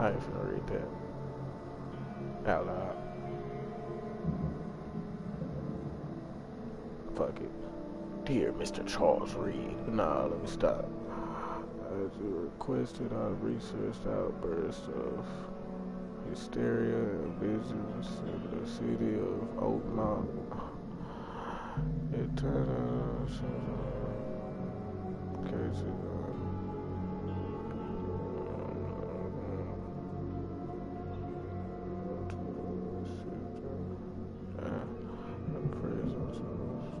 I ain't finna read that out loud. Fuck it. Dear Mr. Charles Reed. Nah, let me stop. As you requested, I researched outbursts of hysteria and visions in the city of Oak Mountain. It turned out cases.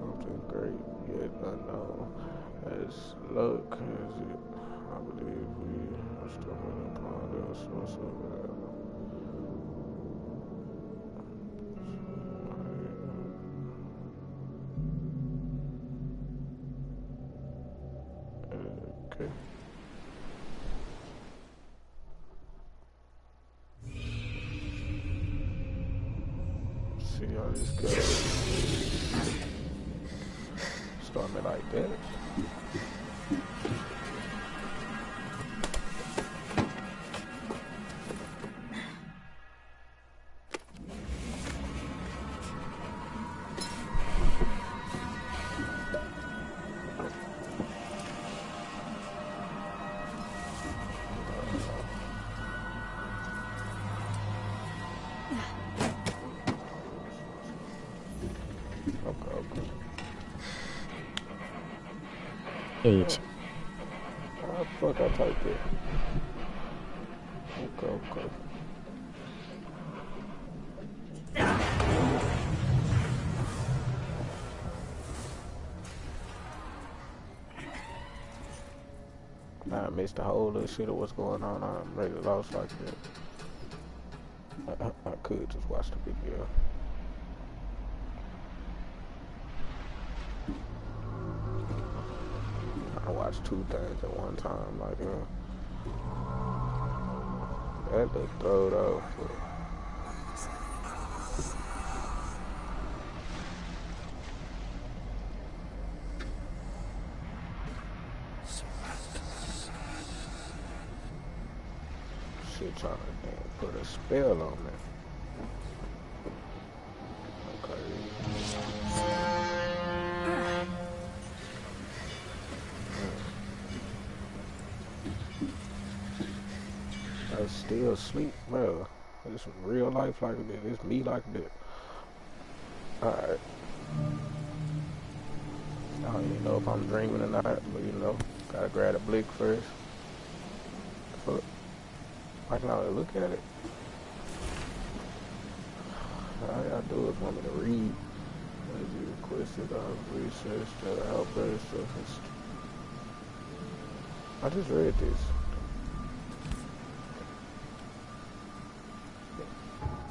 Something great yet unknown. As luck has it, I believe we are stumbling upon the source of it. Okay. See how this goes. Start me like that. Eight. How the fuck I type it? Okay. I missed the whole little shit of what's going on. I'm really lost like that. I could just watch the video. I watch two things at one time, like that look throwed off. Shit trying to put a spell on me. Okay. I still sleep, bro. It's real life like this. It's me like this. Alright. I don't even know if I'm dreaming or not, but you know, gotta grab the blick first. Fuck. I can already look at it. All I gotta do is want me to read. As you requested, I've researched the outburst of his. I just read this.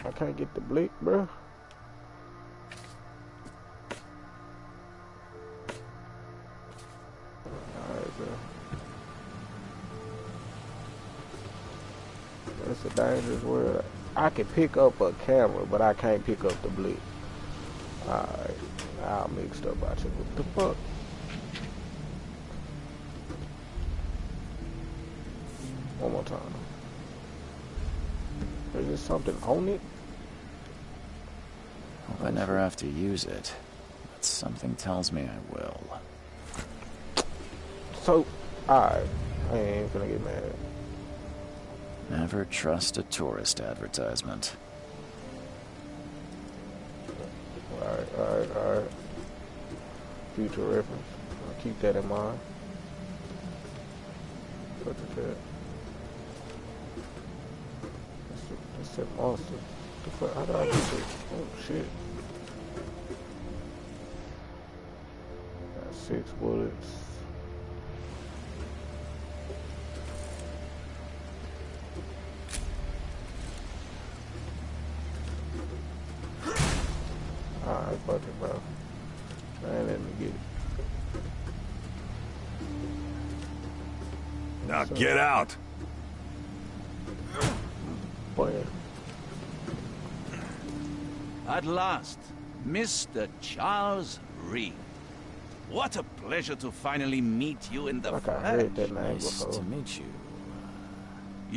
I can't get the blick, bro. Alright, bro. It's a dangerous world. I can pick up a camera, but I can't pick up the blick. Alright. I'll mixed up out here. What the fuck? One more time. Is there something on it? Hope I never have to use it, but something tells me I will. So, alright. I ain't gonna get mad. Never trust a tourist advertisement. Alright. Future reference. I'll keep that in mind. Look at that. That's that monster. The fuck? How do I get it? Oh shit. Got 6 bullets. Alright, fuck it, bro. Man, let me get it. Now get out! Boy. At last, Mr. Charles Reed. What a pleasure to finally meet you in the Like flesh. I heard that name Nice before. to meet you.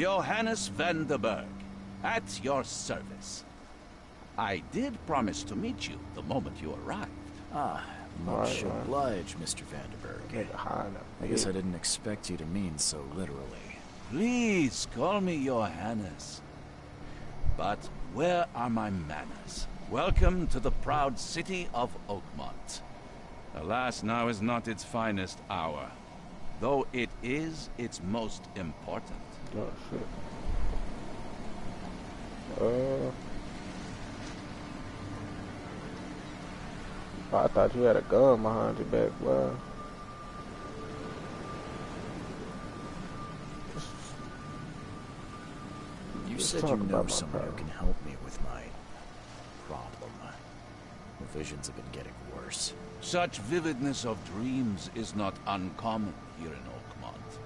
Johannes van der Berg, at your service. I did promise to meet you the moment you arrived. Ah, much Right. obliged, Mr. Vanderberg. Nigga high enough. I guess I didn't expect you to mean so literally. Please call me Johannes. But where are my manners? Welcome to the proud city of Oakmont. Alas, now is not its finest hour, though it is its most important. Oh, shit. Oh, I thought you had a gun behind your back, boy. You Let's said talk you about know my someone who problem. can help me with my problem. The visions have been getting worse. Such vividness of dreams is not uncommon here in Oakmont.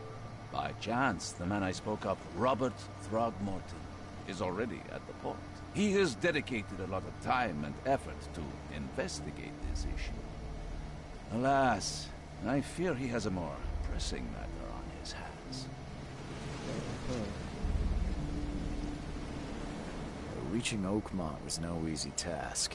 By chance, the man I spoke of, Robert Throgmorton, is already at the port. He has dedicated a lot of time and effort to investigate this issue. Alas, I fear he has a more pressing matter on his hands. Reaching Oakmont was no easy task.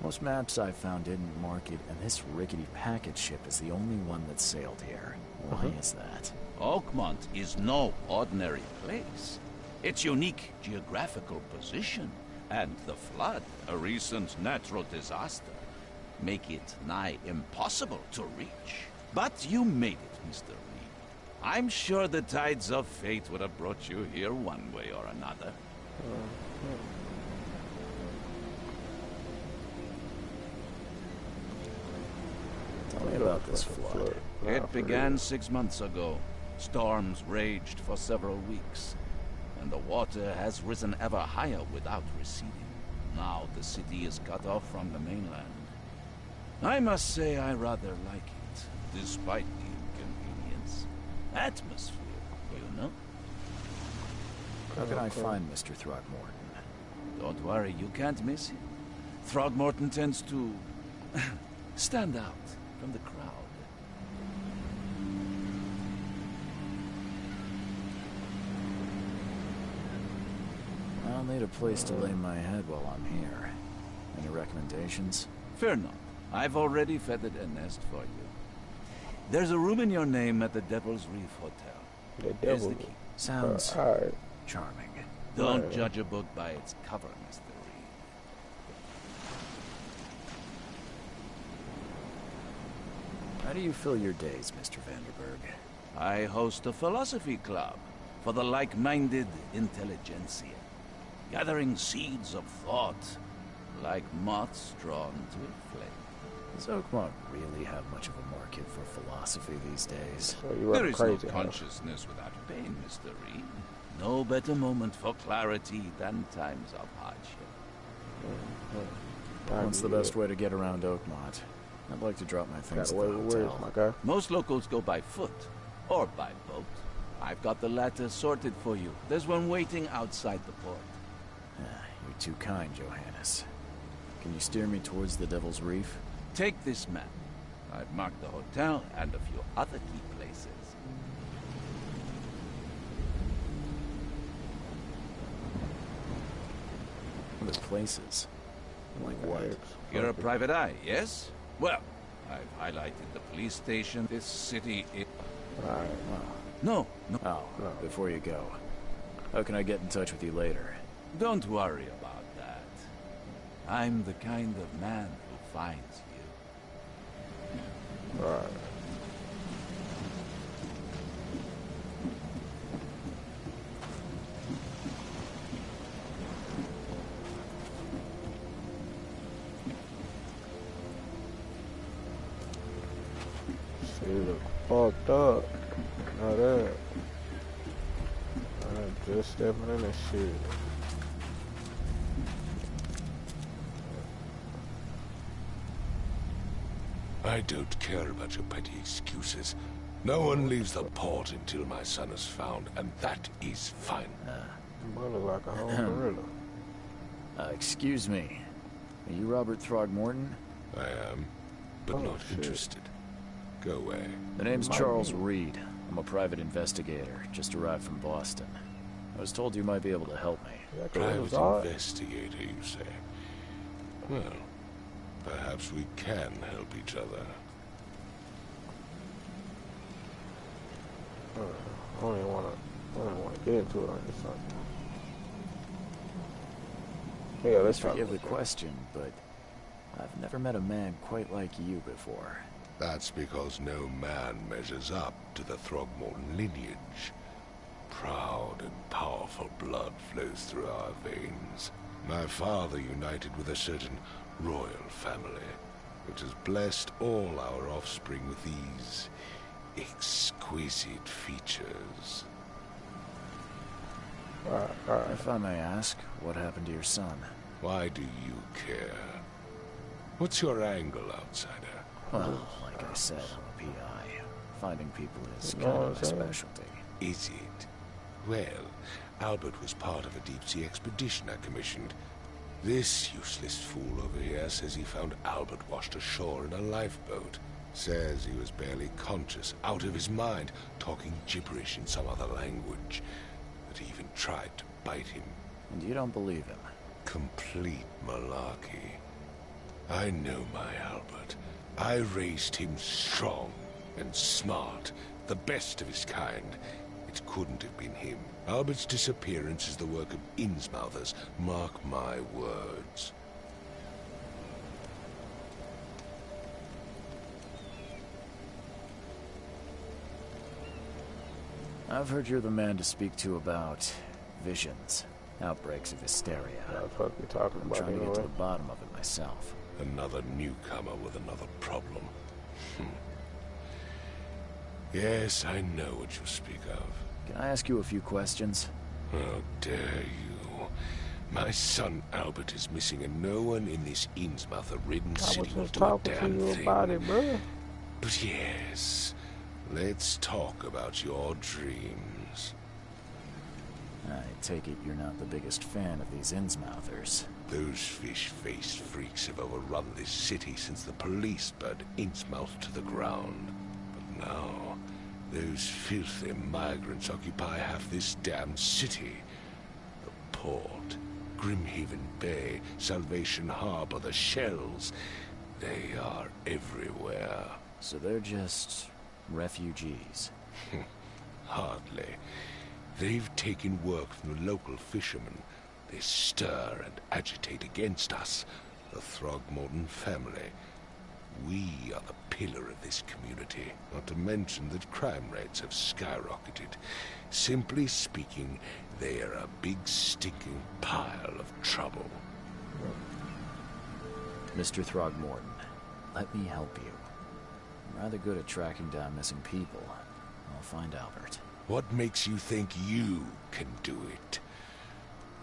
Most maps I found didn't mark it, and this rickety packet ship is the only one that sailed here. Why is that? Oakmont is no ordinary place. Its unique geographical position and the flood, a recent natural disaster, make it nigh impossible to reach. But you made it, Mr. Reed. I'm sure the tides of fate would have brought you here one way or another. Tell me about this flood. It began 6 months ago. Storms raged for several weeks, and the water has risen ever higher without receding. Now the city is cut off from the mainland. I must say I rather like it, despite the inconvenience. Atmosphere, you know? How can I find Mr. Throgmorton? Don't worry, you can't miss him. Throgmorton tends to stand out from the crowd. I'll need a place to lay my head while I'm here. Any recommendations? Fear not. I've already feathered a nest for you. There's a room in your name at the Devil's Reef Hotel. The Here's devil. the key. Sounds Alright. charming. Don't Right. judge a book by its cover, Mr. Reed. How do you fill your days, Mr. Vanderberg? I host a philosophy club for the like-minded intelligentsia, gathering seeds of thought like moths drawn to a flame. Does Oakmont really have much of a market for philosophy these days? So you There run is no crazy, huh? consciousness without pain, Mr. Reed. No better moment for clarity than times of hardship. What's the best way to get around Oakmont? I'd like to drop my things Got at away the with words, hotel. my guy. Most locals go by foot or by boat. I've got the latter sorted for you. There's one waiting outside the port. You're too kind, Johannes. Can you steer me towards the Devil's Reef? Take this map. I've marked the hotel and a few other key places. Other places? Like what? You're a private eye, yes? Well, I've highlighted the police station. This city is... Alright. No, Oh, before you go, how can I get in touch with you later? don't worry about that. I'm the kind of man who finds you. Alright. She look fucked up. Now that. I'm just stepping in this shit. I don't care about your petty excuses. No one leaves the port until my son is found, and that is fine. Boy look like a whole gorilla. Excuse me. Are you Robert Throgmorton? I am, but Oh, not shit. interested. Go away. The name's Might Charles be. Reed. I'm a private investigator, just arrived from Boston. I was told you might be able to help me. Private investigator, you say? Well, perhaps we can help each other. I don't even want to get into it on this side. Yeah, let's forgive the question, but I've never met a man quite like you before. That's because no man measures up to the Throgmorton lineage. Proud and powerful blood flows through our veins. My father united with a certain royal family, which has blessed all our offspring with these exquisite features. If I may ask, what happened to your son? Why do you care? What's your angle, outsider? Well, like I said, I'm a PI. Finding people is kind of my specialty. Is it? Well, Albert was part of a deep-sea expedition I commissioned. This useless fool over here says he found Albert washed ashore in a lifeboat. Says he was barely conscious, out of his mind, talking gibberish in some other language. That he even tried to bite him. And you don't believe him? Complete malarkey. I know my Albert. I raised him strong and smart, the best of his kind. It couldn't have been him. Albert's disappearance is the work of Innsmouthers. Mark my words. I've heard you're the man to speak to about visions, outbreaks of hysteria. That's what we're talking about. I'm trying to get to the bottom of it myself. Another newcomer with another problem. Yes, I know what you speak of. Can I ask you a few questions? How dare you? My son Albert is missing, and no one in this Innsmouther-ridden city will do a damn thing. About it, bro. But yes, let's talk about your dreams. I take it you're not the biggest fan of these Innsmouthers. Those fish-faced freaks have overrun this city since the police burned Innsmouth to the ground. But now, those filthy migrants occupy half this damn city. The port, Grimhaven Bay, Salvation Harbor, the shells. They are everywhere. So they're just refugees? Hardly. They've taken work from the local fishermen. They stir and agitate against us, the Throgmorton family. We are the pillar of this community, not to mention that crime rates have skyrocketed. Simply speaking, they are a big stinking pile of trouble. Mr. Throgmorton, let me help you. I'm rather good at tracking down missing people. I'll find Albert. What makes you think you can do it?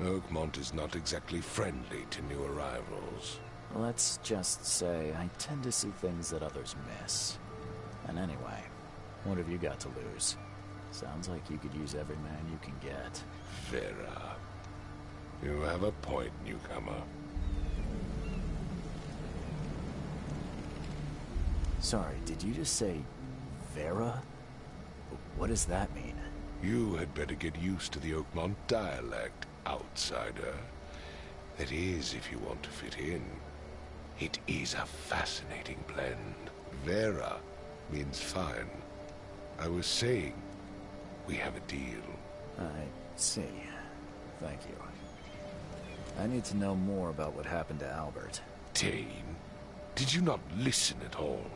Oakmont is not exactly friendly to new arrivals. Let's just say I tend to see things that others miss. And anyway, what have you got to lose? Sounds like you could use every man you can get. Vera. You have a point, newcomer. Sorry, did you just say Vera? What does that mean? You had better get used to the Oakmont dialect, outsider. That is, if you want to fit in. It is a fascinating blend. Vera means fine. I was saying, we have a deal. I see. Thank you. I need to know more about what happened to Albert. Dane, did you not listen at all?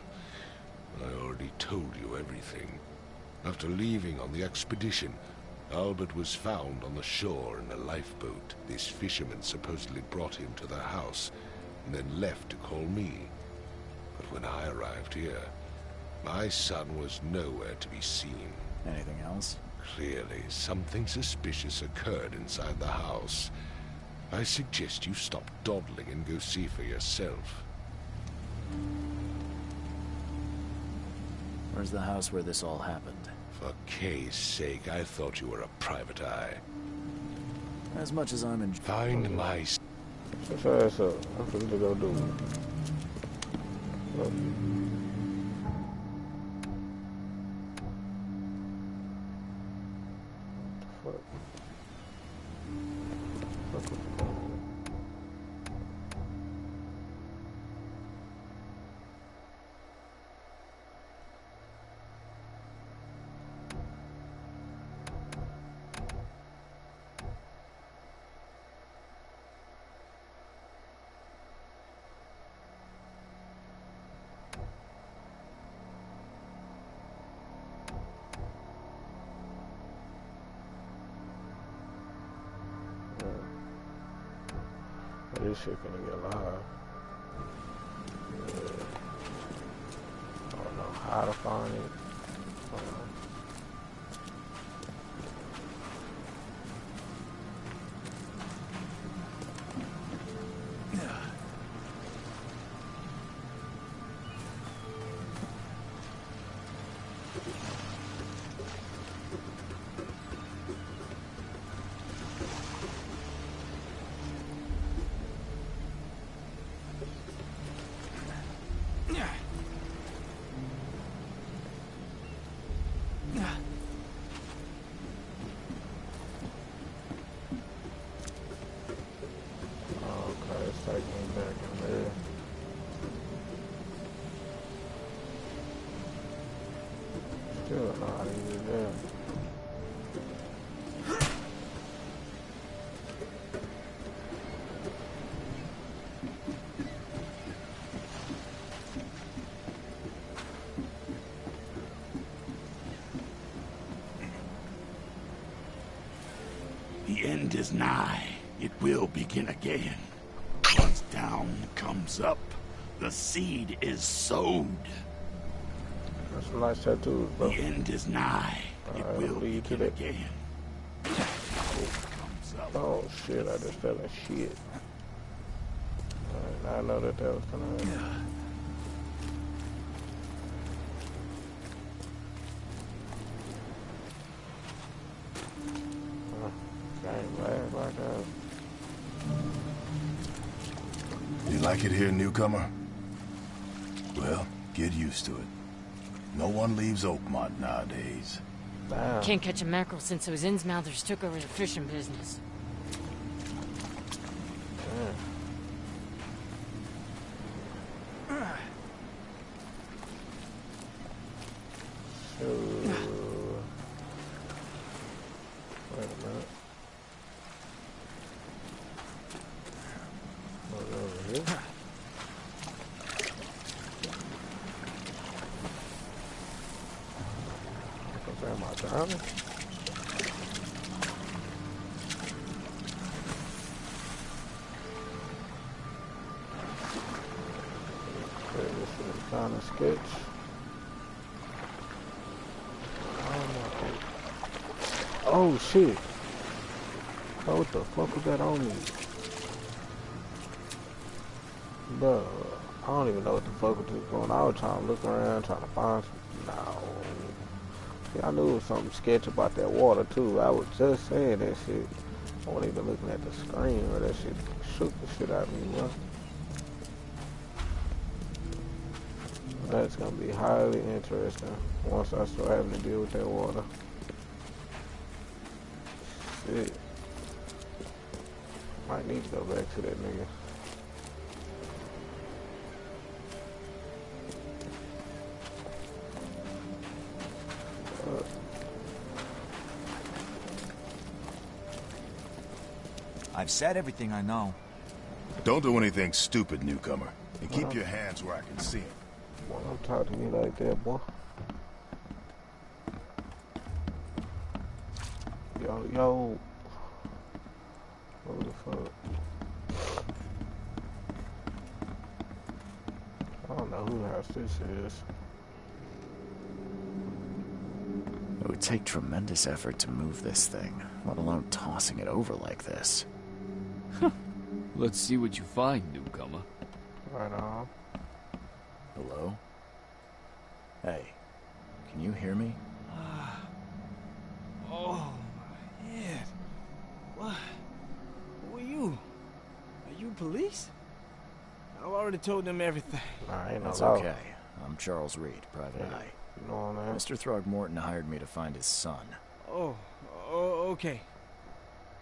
I already told you everything. After leaving on the expedition, Albert was found on the shore in a lifeboat. This fisherman supposedly brought him to the house, and then left to call me. But when I arrived here, my son was nowhere to be seen. Anything else? Clearly, something suspicious occurred inside the house. I suggest you stop dawdling and go see for yourself. Where's the house where this all happened? For Kay's sake, I thought you were a private eye. As much as I'm in... Find my... Shut your ass up. I'm finna go do it. Look. Fuck. This shit gonna get live. Yeah. I don't know how to find it. The end is nigh. It will begin again. Once down comes up, the seed is sowed. That's some nice tattoos, bro. The end is nigh. It will begin again. Oh shit, I just fell in shit. I know that was gonna happen. You like it here, newcomer? Well, get used to it. No one leaves Oakmont nowadays. Damn. Can't catch a mackerel since those Innsmouthers took over the fishing business. Sketch. Oh shit. Oh, what the fuck was that on me? Bro, I don't even know what the fuck was going on. I was trying to look around, trying to find some. No. See, I knew it was something sketchy about that water too. I was just saying that shit. I wasn't even looking at the screen, or that shit shook the shit out of me, bro. That's gonna be highly interesting once I start having to deal with that water. Shit. Might need to go back to that nigga. I've said everything I know. Don't do anything stupid, newcomer. And keep your hands where I can see them. Well, don't talk to me like that, boy. Yo. What the fuck? I don't know whose house this is. It would take tremendous effort to move this thing, let alone tossing it over like this. Let's see what you find, newcomer. Right on. Hello? Hey, can you hear me? Oh, my head. What? Who are you? Are you police? I've already told them everything. Nah, ain't no That's law. okay. I'm Charles Reed, Private Eye. You know what I mean? Mr. Throgmorton hired me to find his son. Oh, okay.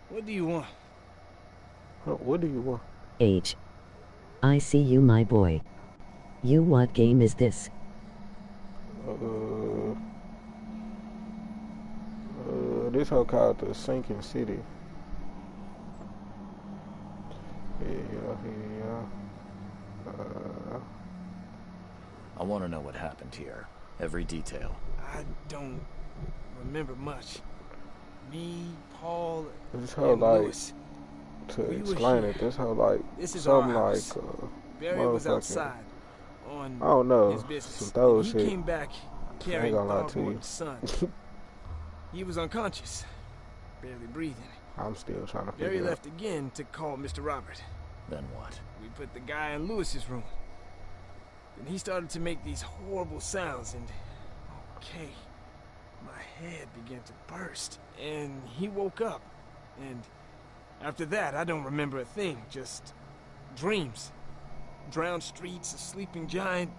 What do you want? What do you want? H. I see you, my boy. What game is this? This hoe called the Sinking City. Yeah. I want to know what happened here. Every detail. I don't remember much. Me, Paul, This hoe and like Lewis. to We were explain here. it. This hoe like This is our something house. like Barry was motherfucking. outside on I don't know, his business. some throw And he shit. came back I ain't carrying gonna lie to you. Throckmorton's son. He was unconscious, barely breathing. I'm still trying to Barry figure it out. left again to call Mr. Robert. Then what? We put the guy in Lewis's room. Then he started to make these horrible sounds and... Okay. My head began to burst. And he woke up. And after that, I don't remember a thing. Just dreams. Drowned streets, a sleeping giant,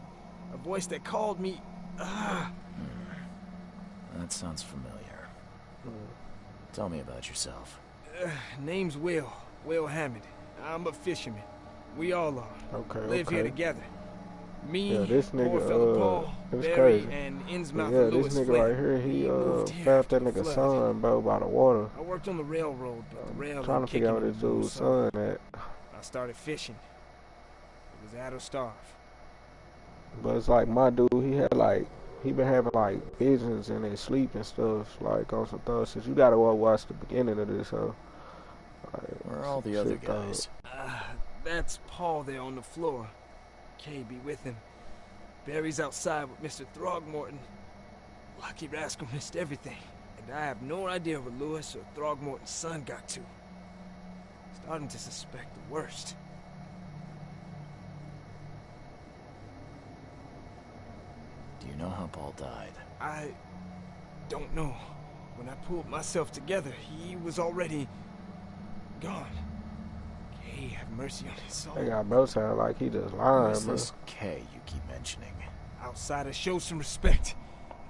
a voice that called me... That sounds familiar. Tell me about yourself. Name's Will. Will Hammond. I'm a fisherman. We all are. Okay, Live here together. Me, Yeah, this poor nigga, fella Paul, it's Barry, crazy. and Innsmouth Yeah, and this Lewis nigga fled. right here, he moved here found after that the nigga flood. son, bro, by the water. I worked on the railroad, but the rail Trying to ain't figure out kicking what this anymore, dude's so son at. I started fishing. It was out of starve. But it's like my dude, he been having like visions in his sleep and stuff, like on some thoughts. Since you gotta watch the beginning of this, so. Like, Where are all the shit, other dog. guys? That's Paul there on the floor. Kay be with him. Barry's outside with Mr. Throgmorton. Lucky rascal missed everything. And I have no idea where Lewis or Throgmorton's son got to. Starting to suspect the worst. Do you know how Paul died? I don't know. When I pulled myself together, he was already gone. Kay, have mercy on his soul. They got bro sound like he just lying, Who's bro. this K you keep mentioning? Outsiders, show some respect.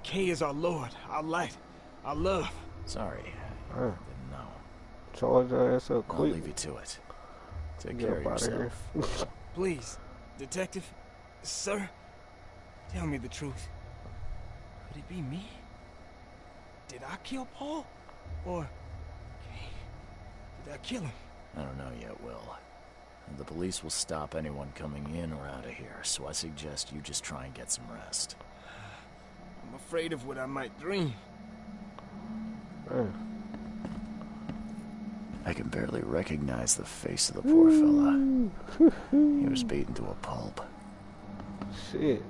Kay is our Lord, our light, our love. Sorry, I Huh. didn't know. Charge your ass up I'll quick. leave you to it. Take Get care of up outta here. yourself. Please, detective, sir, tell me the truth. Could it be me? Did I kill Paul? Or Kay, did I kill him? I don't know yet, Will. The police will stop anyone coming in or out of here, so I suggest you just try and get some rest. I'm afraid of what I might dream. Man, I can barely recognize the face of the poor fella. He was beaten to a pulp. shit.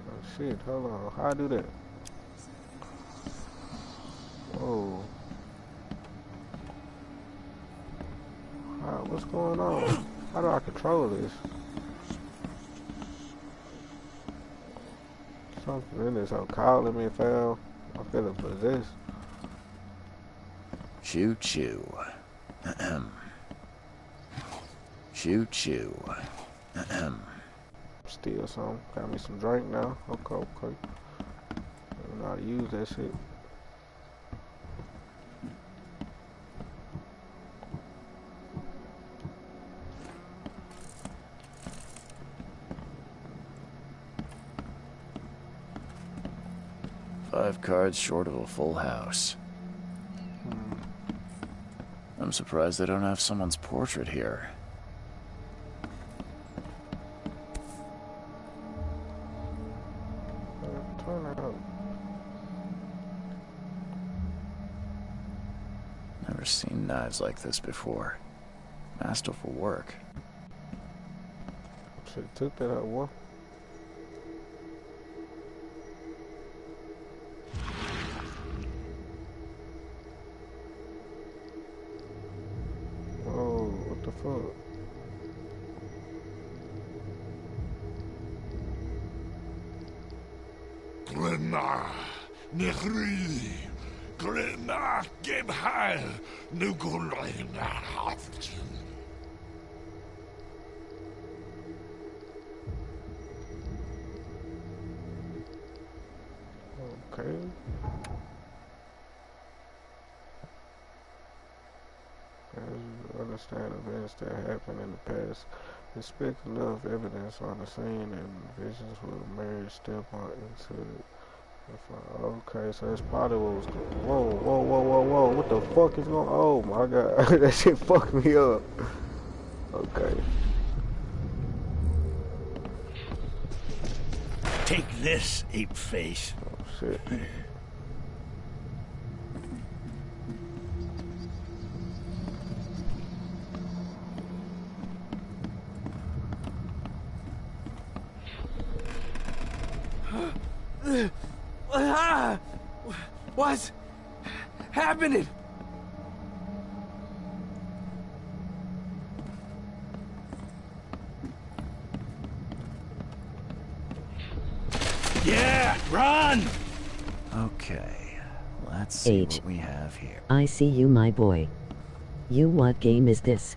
Oh shit, hold on. How I do that? Whoa. What's going on? How do I control this? Something in this hoe calling me, fam. I'm feeling possessed. Choo choo. Ahem. Choo choo. Ahem. Steal some. Got me some drink now. Okay. I don't know how to use that shit. Five cards short of a full house. I'm surprised they don't have someone's portrait here. Turn that up. Never seen knives like this before. Masterful work. Should've took that out, boy. Oh, what the fuck? Glenna, Nehri, Glenna, Gebheil, Nugulina, Haftin. Okay. understand events that happened in the past. Expect enough evidence on the scene and visions will emerge step on into it. Okay, so that's probably what was going. Whoa, whoa, whoa, whoa, whoa! What the fuck is going? Oh my god, that shit fucked me up. Okay. Take this, ape face. Oh shit. What's happening? Yeah, run! Okay, let's see H. what we have here. I see you, my boy. You, what game is this?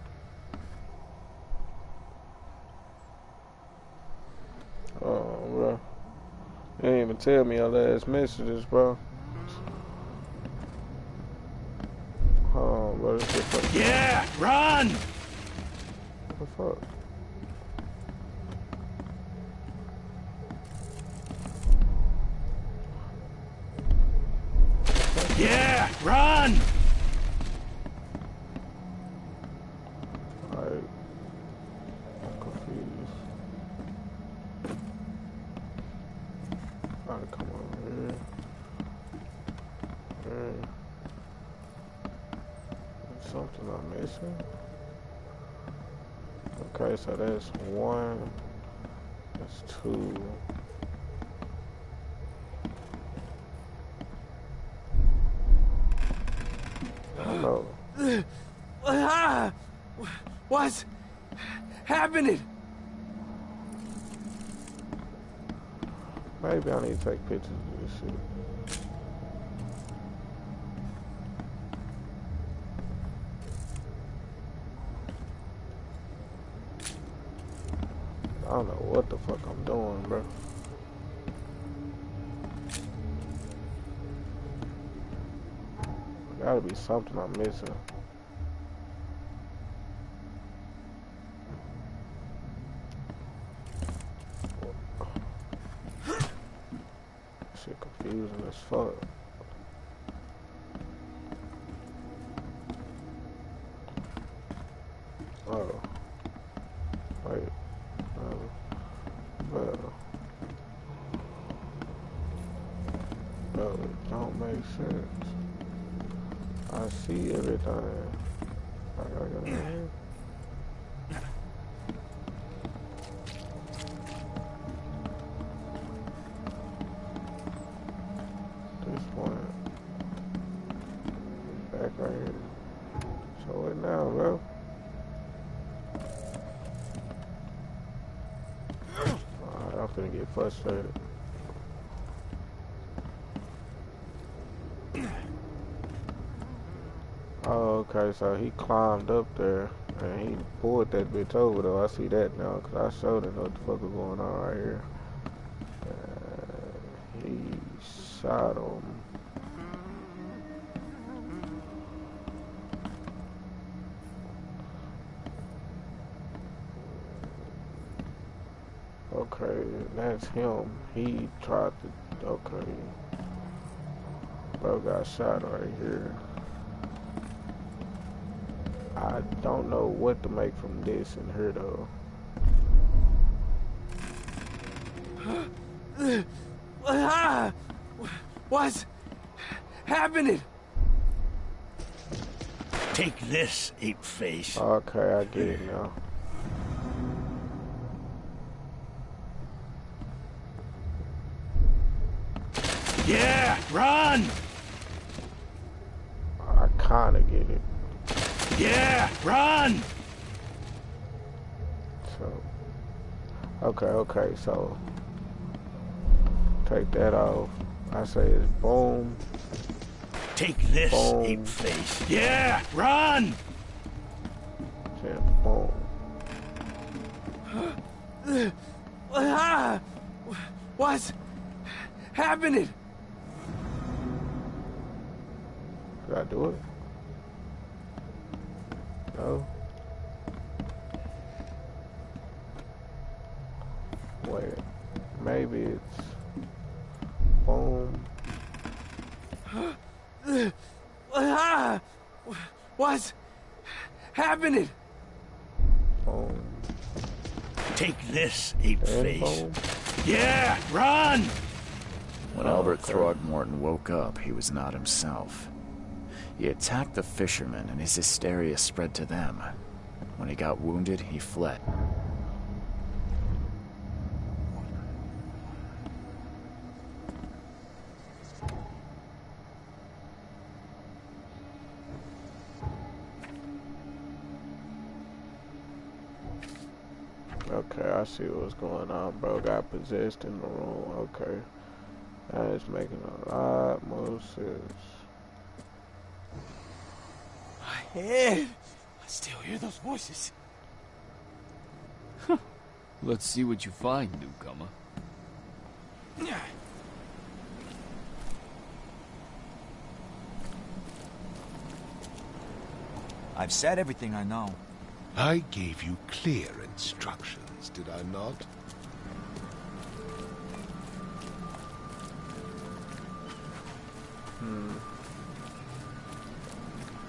Oh, bro. You didn't even tell me your last messages, bro. Oh, bro, this shit fuck. Yeah, run! What the fuck? Yeah, run! Alright. I'm confused. Alright, come on here. There's something I'm missing. Okay, so that's one. That's two. I don't know. What's happening? Maybe I need to take pictures of this shit. I don't know what the fuck I'm doing, bro. Gotta be something I'm missing. Shit confusing as fuck. Oh. Wait. Bro, it don't make sense. I see everything. I gotta get in here. This one. Back right here. So what now, bro? Alright, I'm finna get frustrated. Oh, okay, so he climbed up there and he pulled that bitch over though. I see that now because I showed him what the fuck was going on right here. He shot him. Okay, that's him. He tried to, okay. Bro got shot right here. I don't know what to make from this and here though. What's happening? Take this, ape face. Okay, I get it now. Yeah, run! I kinda get it. Yeah, run! So, okay, so take that off. I say it's boom. Take this, Boom. ape face. Yeah, run! Then boom. What's happening? Did I do it? No. What's happening? Boom. Take this, ape And face. boom. Yeah, run! When Oh, Albert okay. Throgmorton woke up, he was not himself. He attacked the fishermen, and his hysteria spread to them. When he got wounded, he fled. Okay, I see what's going on, bro. Got possessed in the room. Okay. That is making a lot more sense. My head. I still hear those voices. Let's see what you find, newcomer. I've said everything I know. I gave you clear instructions, did I not?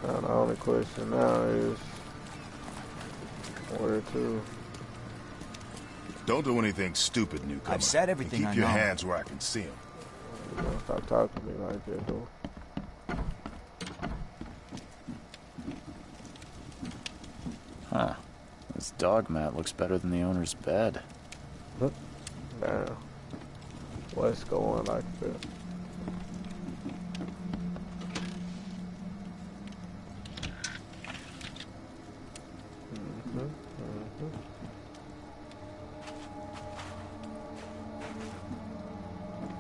Now, the only question now is where to. Don't do anything stupid, newcomer. I've said everything and I keep your know. hands where I can see them. You don't stop talking to me like that, though. Huh. This dog mat looks better than the owner's bed. Damn. What's going like that?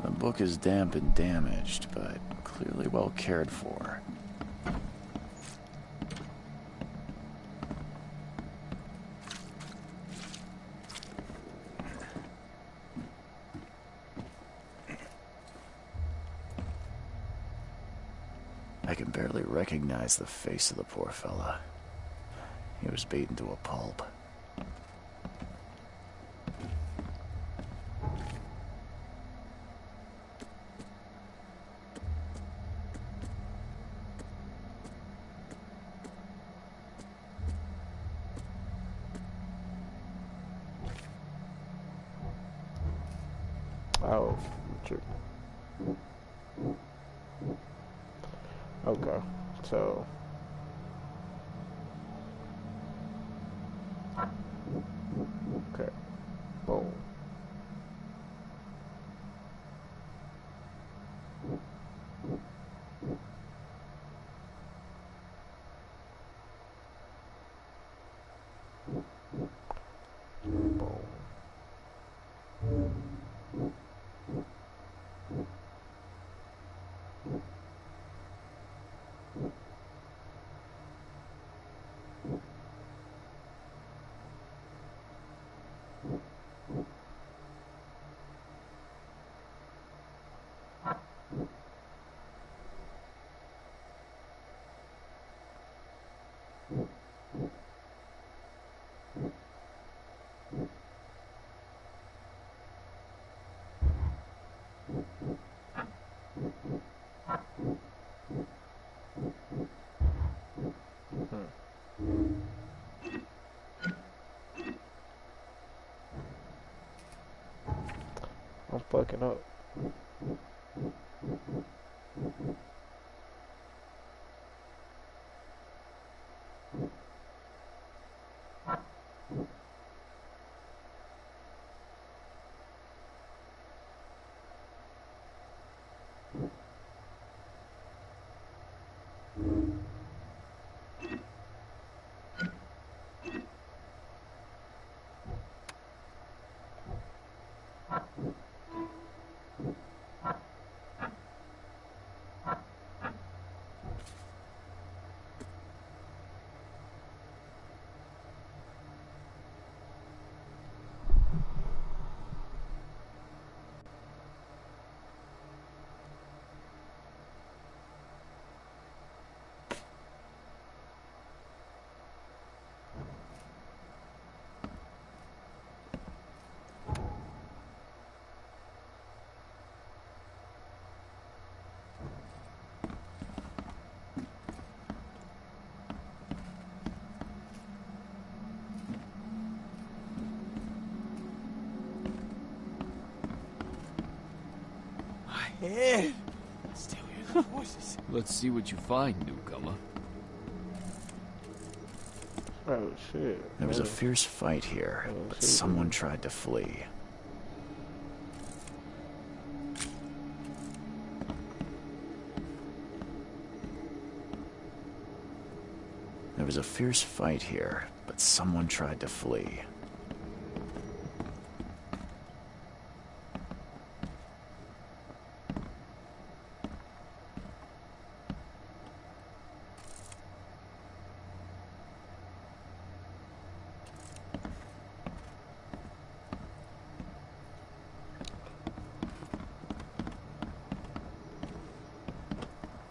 The book is damp and damaged, but clearly well cared for. I can barely recognize the face of the poor fella. He was beaten to a pulp. Oh, true. Okay, so. Okay, boom. Boom. I'm fucking up. head. Still hear the voices. Let's see what you find, newcomer. Oh shit. There was a fierce fight here, but someone tried to flee. There was a fierce fight here, but someone tried to flee.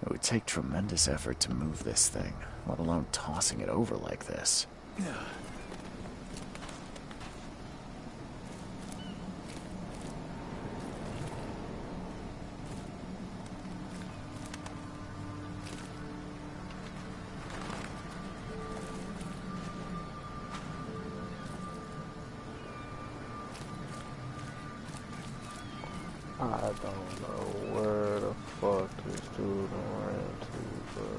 It would take tremendous effort to move this thing, let alone tossing it over like this. I don't know where the fuck this dude ran to, bro.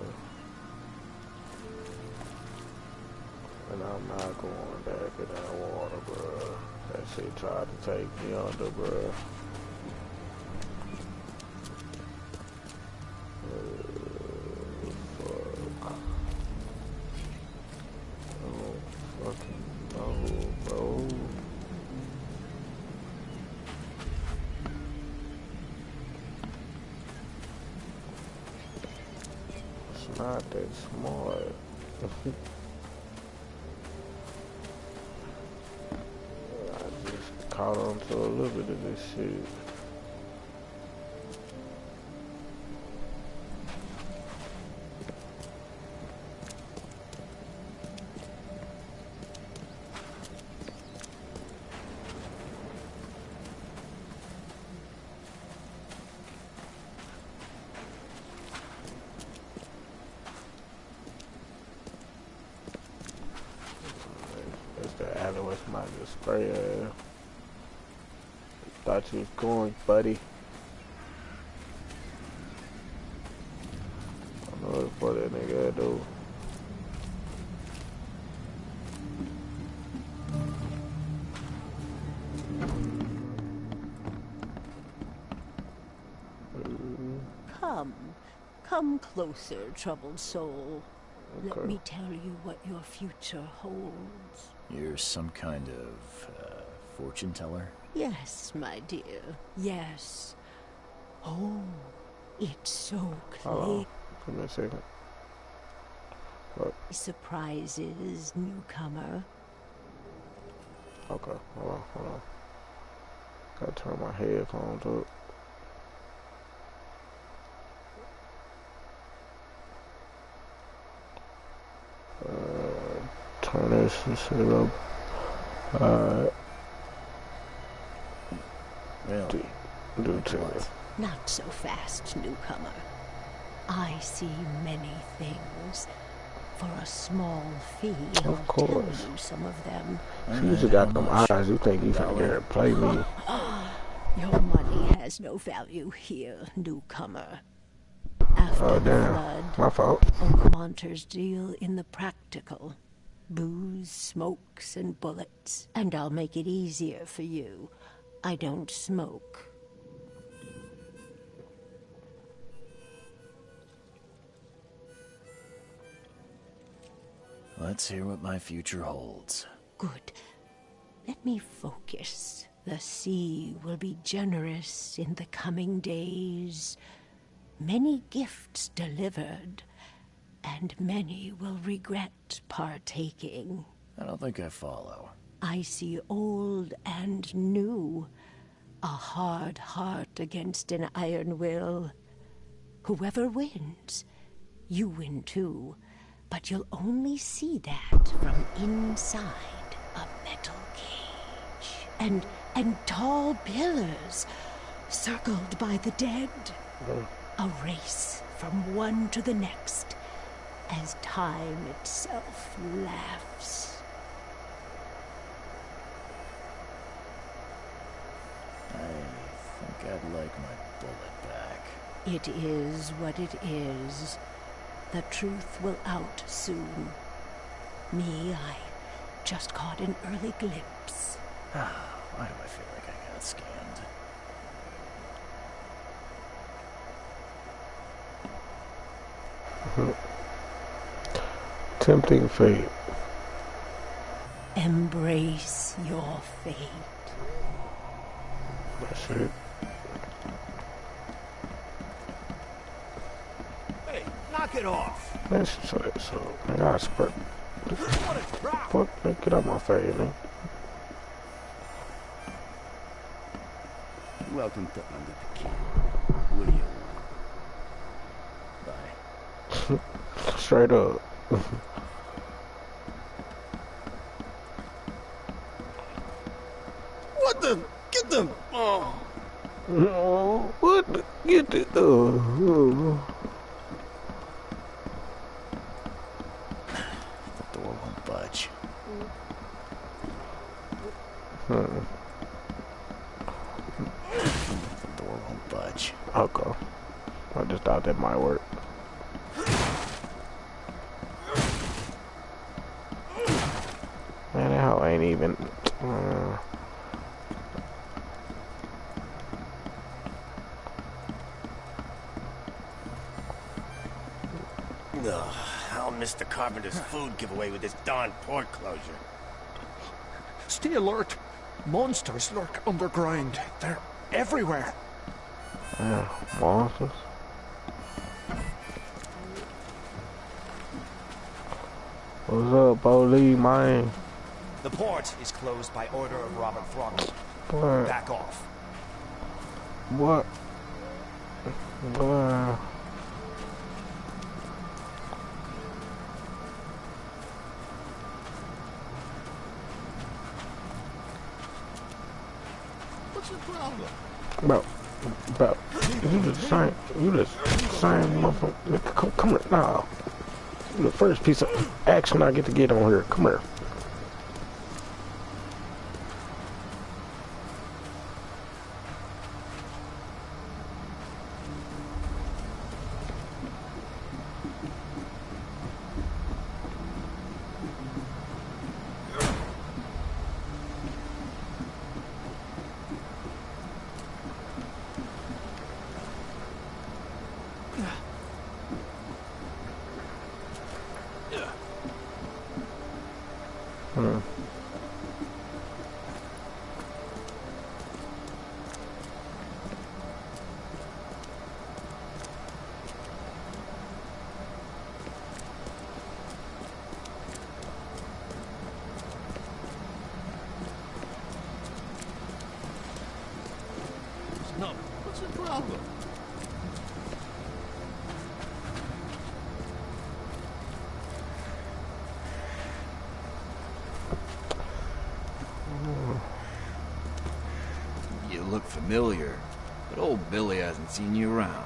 And I'm not going back in that water, bro. That shit tried to take me under, bro. Fuck. Oh, fucking no, bro. It's not that smart. I just caught on to a little bit of this shit. The Alice might just spray her. Thought you was going, buddy. I don't know what the fuck that nigga do. Come closer, troubled soul. Okay. Let me tell you what your future holds. You're some kind of, fortune teller? Yes, my dear, yes. Oh, it's so clear. Give me a second. What? Surprises, newcomer. Okay, hold on. Gotta turn my headphones up. Turn this shit up. Really? Do to it. Not so fast, newcomer. I see many things. For a small fee, I'll tell you some of them. She just got them eyes. You think you can get her play me? Your money has no value here, newcomer. After the flood, my fault. Oakmonters deal in the practical. Booze, smokes, and bullets. And I'll make it easier for you. I don't smoke. Let's hear what my future holds. Good. Let me focus. The sea will be generous in the coming days. Many gifts delivered, and many will regret partaking. I don't think I follow. I see old and new. A hard heart against an iron will. Whoever wins, you win too. But you'll only see that from inside a metal cage. And tall pillars circled by the dead. A race from one to the next as time itself laughs. I think I'd like my bullet back. It is what it is. The truth will out soon. Me, I just caught an early glimpse. Why do I feel like I got scammed? Tempting fate. Embrace your fate. That's it. Hey, knock it off. That's so. I got spurt. Fuck, man, get out my face, man. Welcome to Under the King. What do you want? Bye. Straight up. What the? Get them! Oh. No, what? Get the. The door won't budge. Hmm. The door won't budge. Okay. I just thought that might work. Man, that hell ain't even. Ugh, I'll miss the carpenter's food giveaway with this darn port closure. Stay alert. Monsters lurk underground. They're everywhere. Yeah, monsters. What's up, Oli, man? The port is closed by order of Robert Throgmorton. What? Back off. What? What's your problem? Bro, you the same motherfucker. Come here, now. You the first piece of action I get to get on here. Come here. No. What's your problem? You look familiar, but old Billy hasn't seen you around.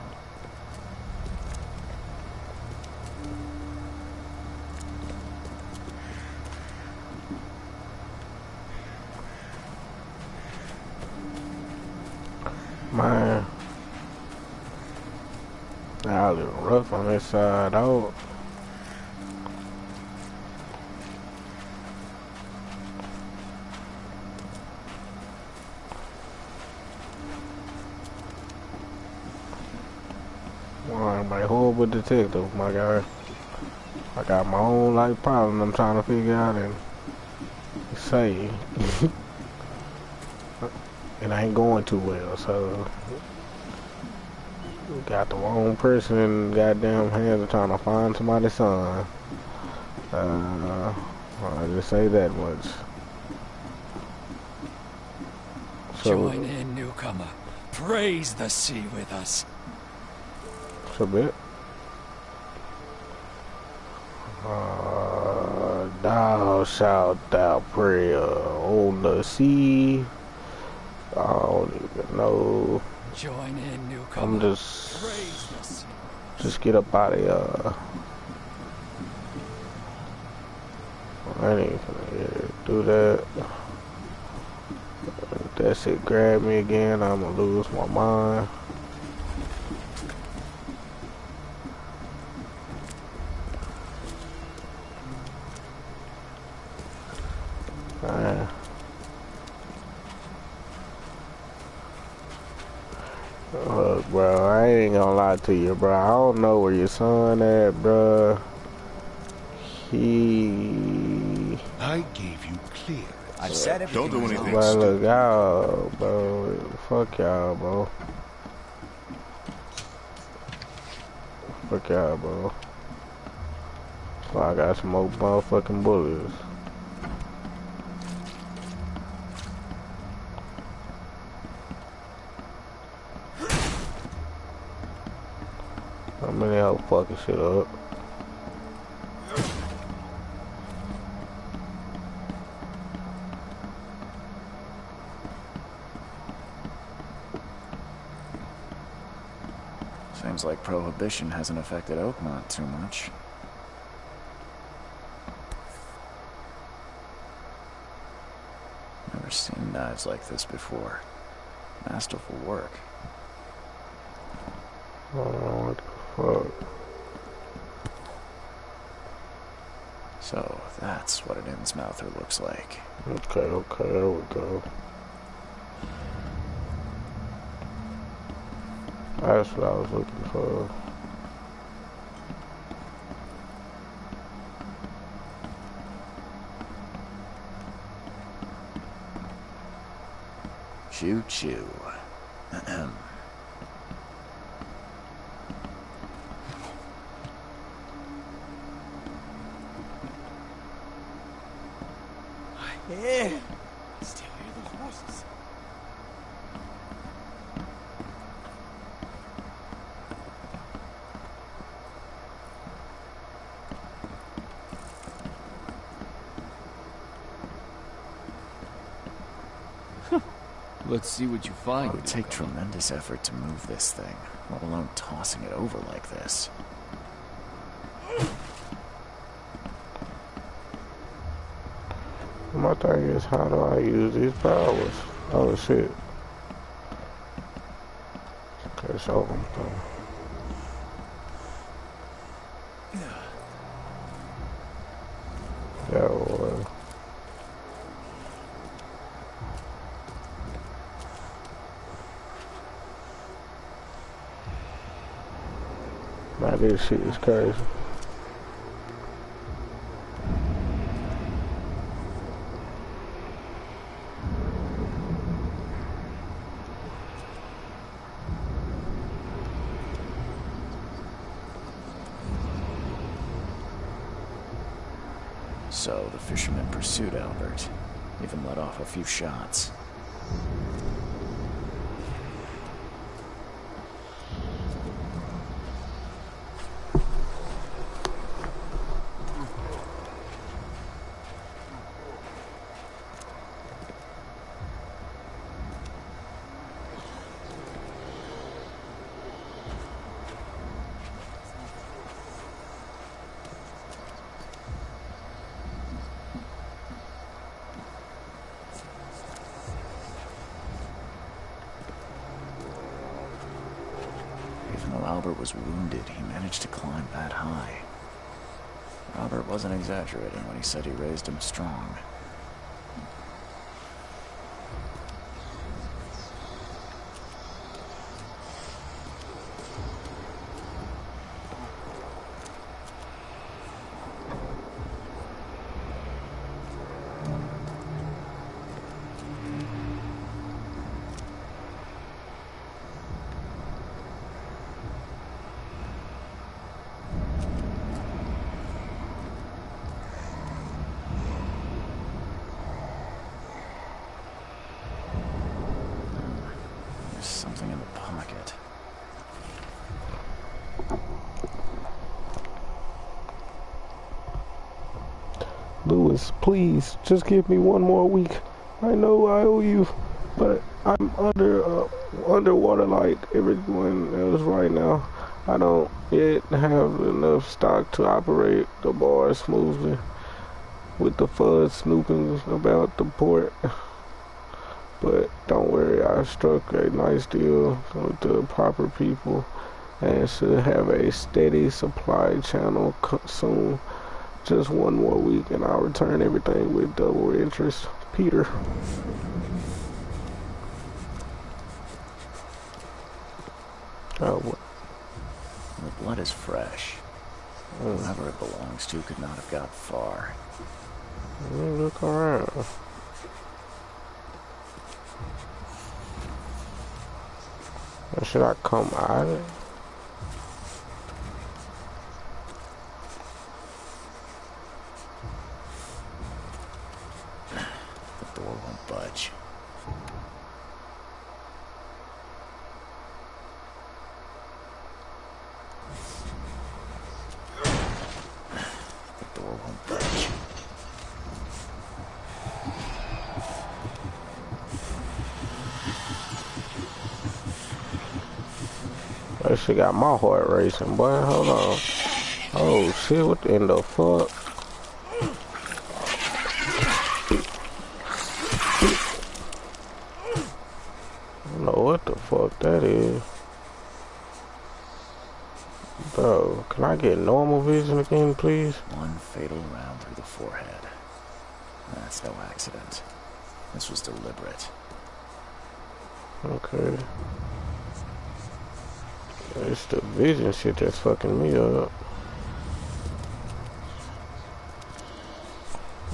Man, I was rough on this side out. Well, I'm a horrible detective, my guy. I got my own life problem I'm trying to figure out and say. And I ain't going too well, so got the wrong person in goddamn hands of trying to find somebody's son. I just say that much. So, Join in, newcomer. Praise the sea with us. a bit. Thou shalt thou pray on the sea. I don't even know. Join in, newcomer. I'm Praise the sea. just get up out of here. I ain't gonna do that. If that shit grab me again, I'ma lose my mind. ain't gonna lie to you, bro. I don't know where your son at, bro. I gave you clear. I've said everything. Don't do anything Bro, stupid. look out, bro. Fuck y'all, bro. Fuck y'all, bro. So I got some more motherfucking bullets. How many y'all fucking shit up? Seems like Prohibition hasn't affected Oakmont too much. Never seen knives like this before. Masterful work. Oh, what the fuck? So, that's what an Innsmouther looks like. Okay, there we go. That's what I was looking for. Choo choo. Yeah. Still hear those voices. Let's see what you find. It would take tremendous effort to move this thing, let alone tossing it over like this. My thing is, how do I use these powers? Oh shit. Okay, show them though. Yeah, well. Man, this shit is crazy. So the fisherman pursued Albert, even let off a few shots. Albert was wounded, he managed to climb that high. Robert wasn't exaggerating when he said he raised him strong. Something in the pocket. Lewis, please, just give me one more week. I know I owe you, but I'm underwater like everyone else right now. I don't yet have enough stock to operate the bar smoothly. With the fuzz snooping about the port. But don't worry, I struck a nice deal with the proper people and should have a steady supply channel soon. Just one more week and I'll return everything with double interest. Peter. Oh, what? And the blood is fresh. Whoever it belongs to could not have got far. Look around. Or should I come out of it? The door won't budge. The door won't budge. That shit got my heart racing, boy. Hold on. Oh shit, what in the fuck? I don't know what the fuck that is. Bro, can I get normal vision again, please? One fatal round through the forehead. That's no accident. This was deliberate. Okay. It's the vision shit that's fucking me up.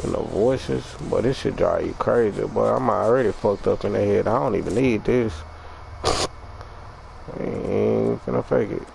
And the voices, but this shit drive you crazy, boy. I'm already fucked up in the head. I don't even need this. I ain't gonna fake it.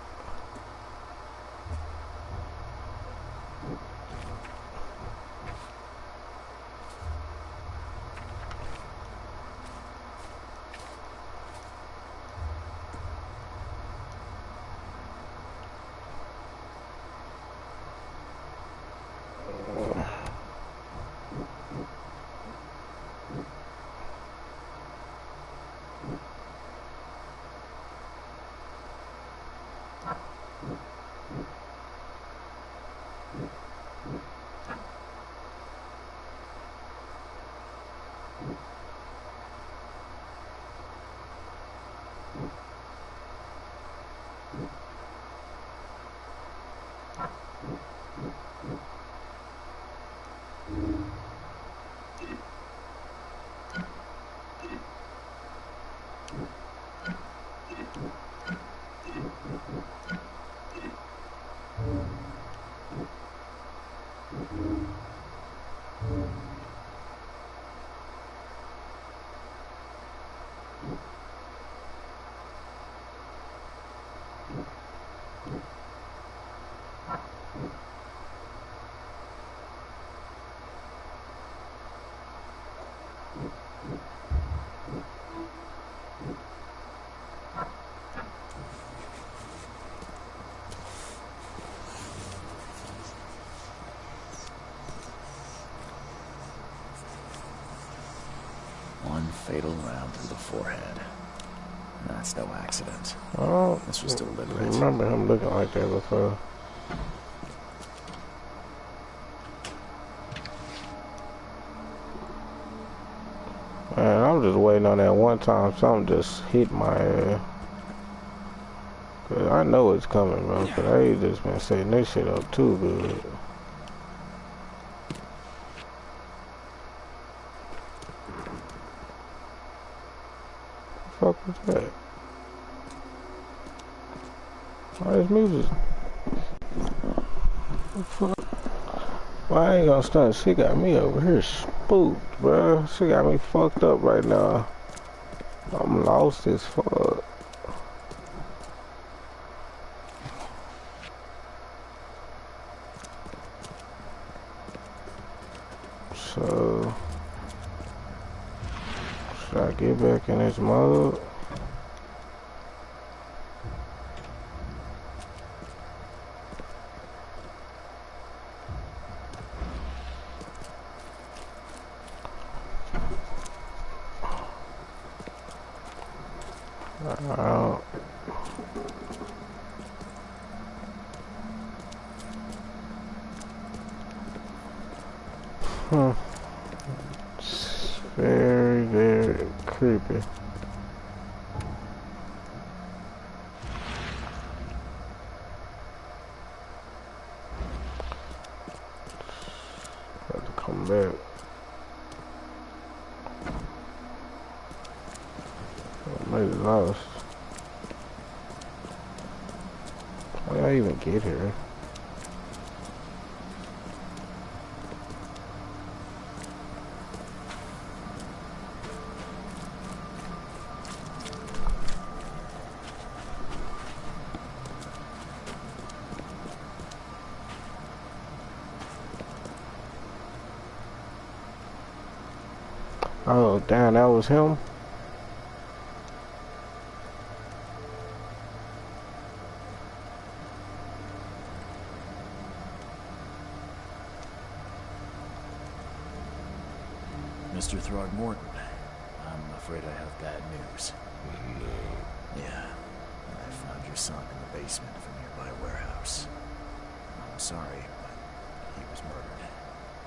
One fatal round through the forehead. That's no accident. Oh, this was deliberate. I remember him looking like that before. Man, I'm just waiting on that one time something just hit my ass. Cause I know it's coming, bro. Cause I ain't just been setting this shit up too good. What the fuck was that? Why is music? What the fuck? Well, I ain't gonna stunt. She got me over here spooked, bro. She got me fucked up right now. I'm lost as fuck. So, should I get back in this mode? It's very, very creepy. Have to come back. I made it lost. How did I even get here? Oh, damn, that was him? Mr. Throgmorton, I'm afraid I have bad news. No. Yeah, I found your son in the basement of a nearby warehouse. I'm sorry, but he was murdered.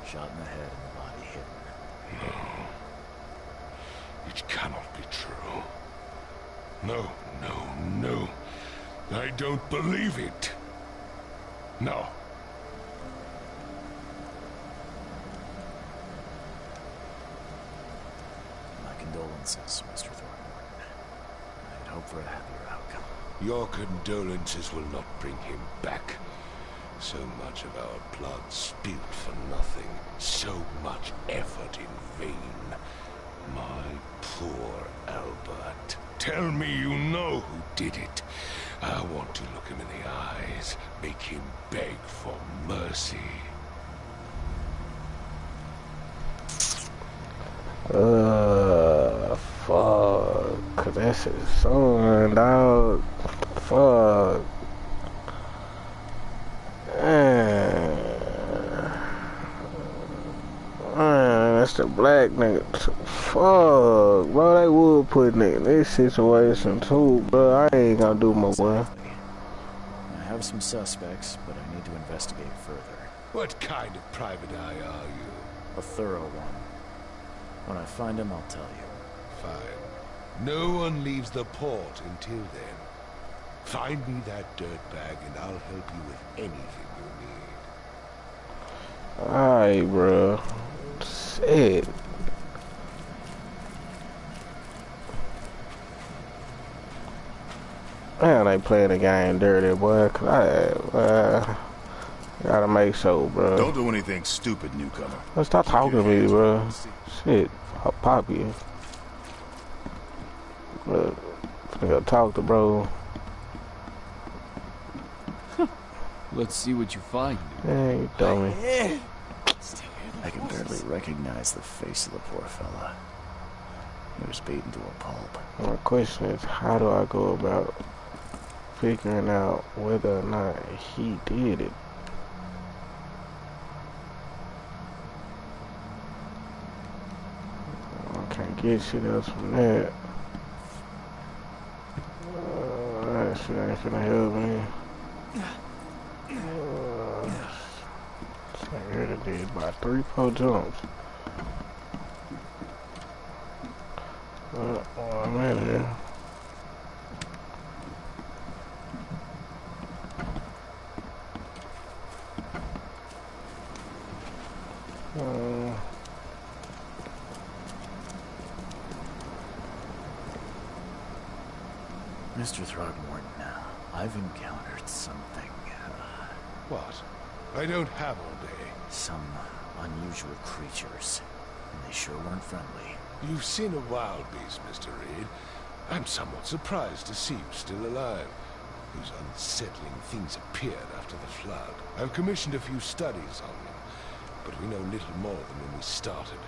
Shot in the head and the body hidden. No. It cannot be true. No, no, no. I don't believe it. No. My condolences, Mr. Thornton. I'd hope for a happier outcome. Your condolences will not bring him back. So much of our blood spilled for nothing. So much effort in vain. My poor Albert. Tell me you know who did it. I want to look him in the eyes, make him beg for mercy. Fuck. 'Cause that's his son, dog. Fuck. Man, that's the black nigga. Fuck, bro. They would put nigga in this situation too, bro. I ain't gonna do my boy. I have some suspects, but I need to investigate further. What kind of private eye are you? A thorough one. When I find him, I'll tell you. Fine. No one leaves the port until then. Find me that dirtbag and I'll help you with anything you need. Alright, bro. Shit. Man, they playing the game dirty, boy. 'Cause I gotta make sure, bro. Don't do anything stupid, newcomer. Let's stop talking to me, bro. Shit, I'll pop you. Look, I gotta talk to bro. Let's see what you find. Hey, you dummy. I can barely recognize the face of the poor fella. He was beaten to a pulp. My question is, how do I go about figuring out whether or not he did it? I can't get shit else from that. That shit ain't finna help me. I heard it did about 3-4 jumps. I'm in here. Mr. Throgmorton, I've encountered something. What? I don't have all day. Some unusual creatures. And they sure weren't friendly. You've seen a wild beast, Mr. Reed. I'm somewhat surprised to see you still alive. Those unsettling things appeared after the flood. I've commissioned a few studies on them, but we know little more than when we started.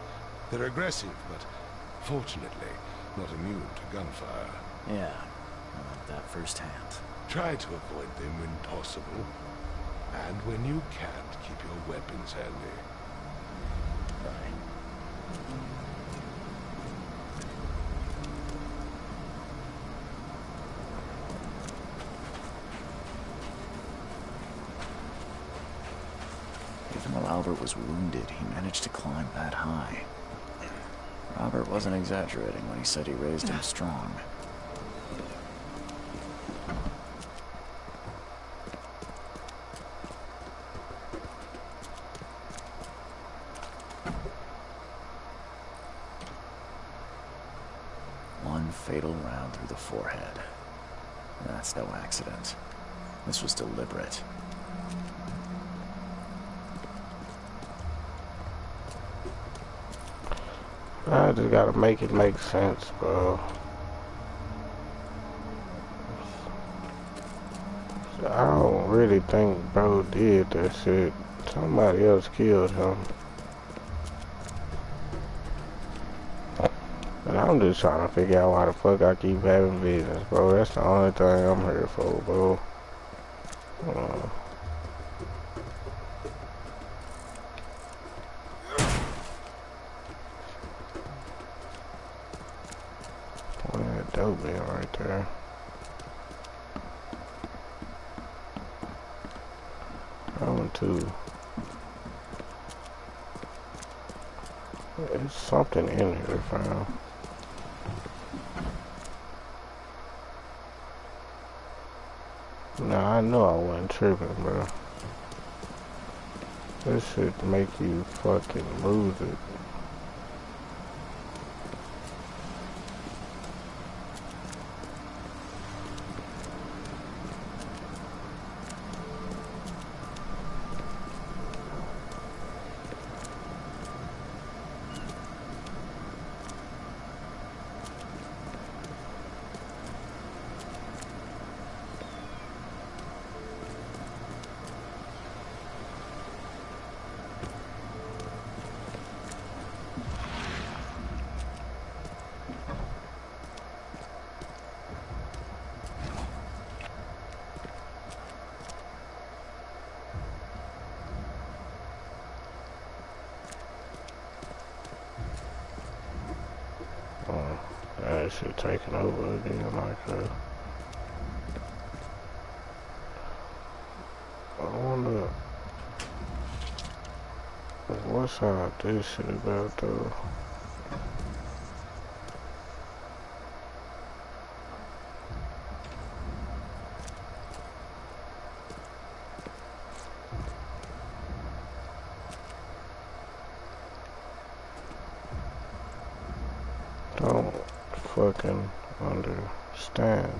They're aggressive, but fortunately not immune to gunfire. Yeah, I learned that firsthand. Try to avoid them when possible. And when you can't, keep your weapons handy. Right. Even though Albert was wounded, he managed to climb that high. Robert wasn't exaggerating when he said he raised him strong. One fatal round through the forehead. That's no accident. This was deliberate. I just gotta make it make sense, bro. I don't really think bro did that shit. Somebody else killed him. And I'm just trying to figure out why the fuck I keep having visions, bro. That's the only thing I'm here for, bro. That dope man right there. That one too. There's something in here, fam. Nah, I know I wasn't tripping, bro. This should make you fucking lose it. That shit taking over again like that. I wonder what's all this shit about though. Don't fucking understand.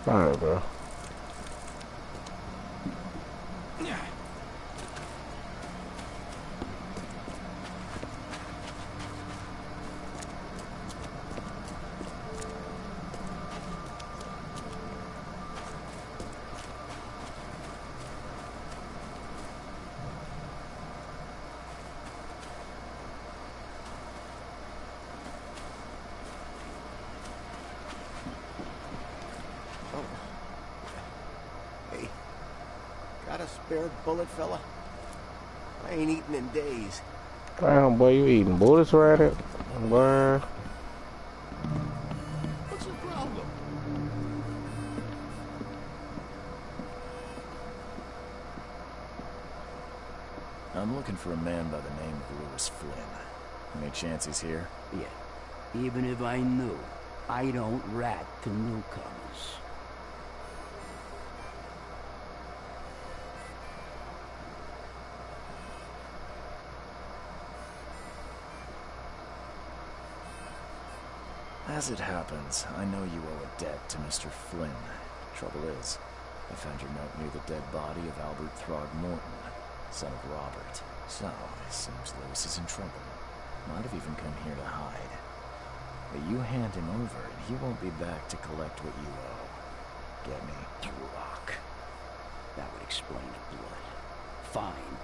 Alright, bro. Got a spare bullet, fella? I ain't eaten in days. Damn, boy, you eating bullets right at? Boy. What's your problem? I'm looking for a man by the name of Lewis Flynn. Any chance he's here? Yeah. Even if I knew, I don't rat to newcomers. As it happens, I know you owe a debt to Mr. Flynn. Trouble is, I found your note near the dead body of Albert Throgmorton, son of Robert. So, it seems Lewis is in trouble. Might have even come here to hide. But you hand him over, and he won't be back to collect what you owe. Get me? Rock. That would explain the blood. Fine.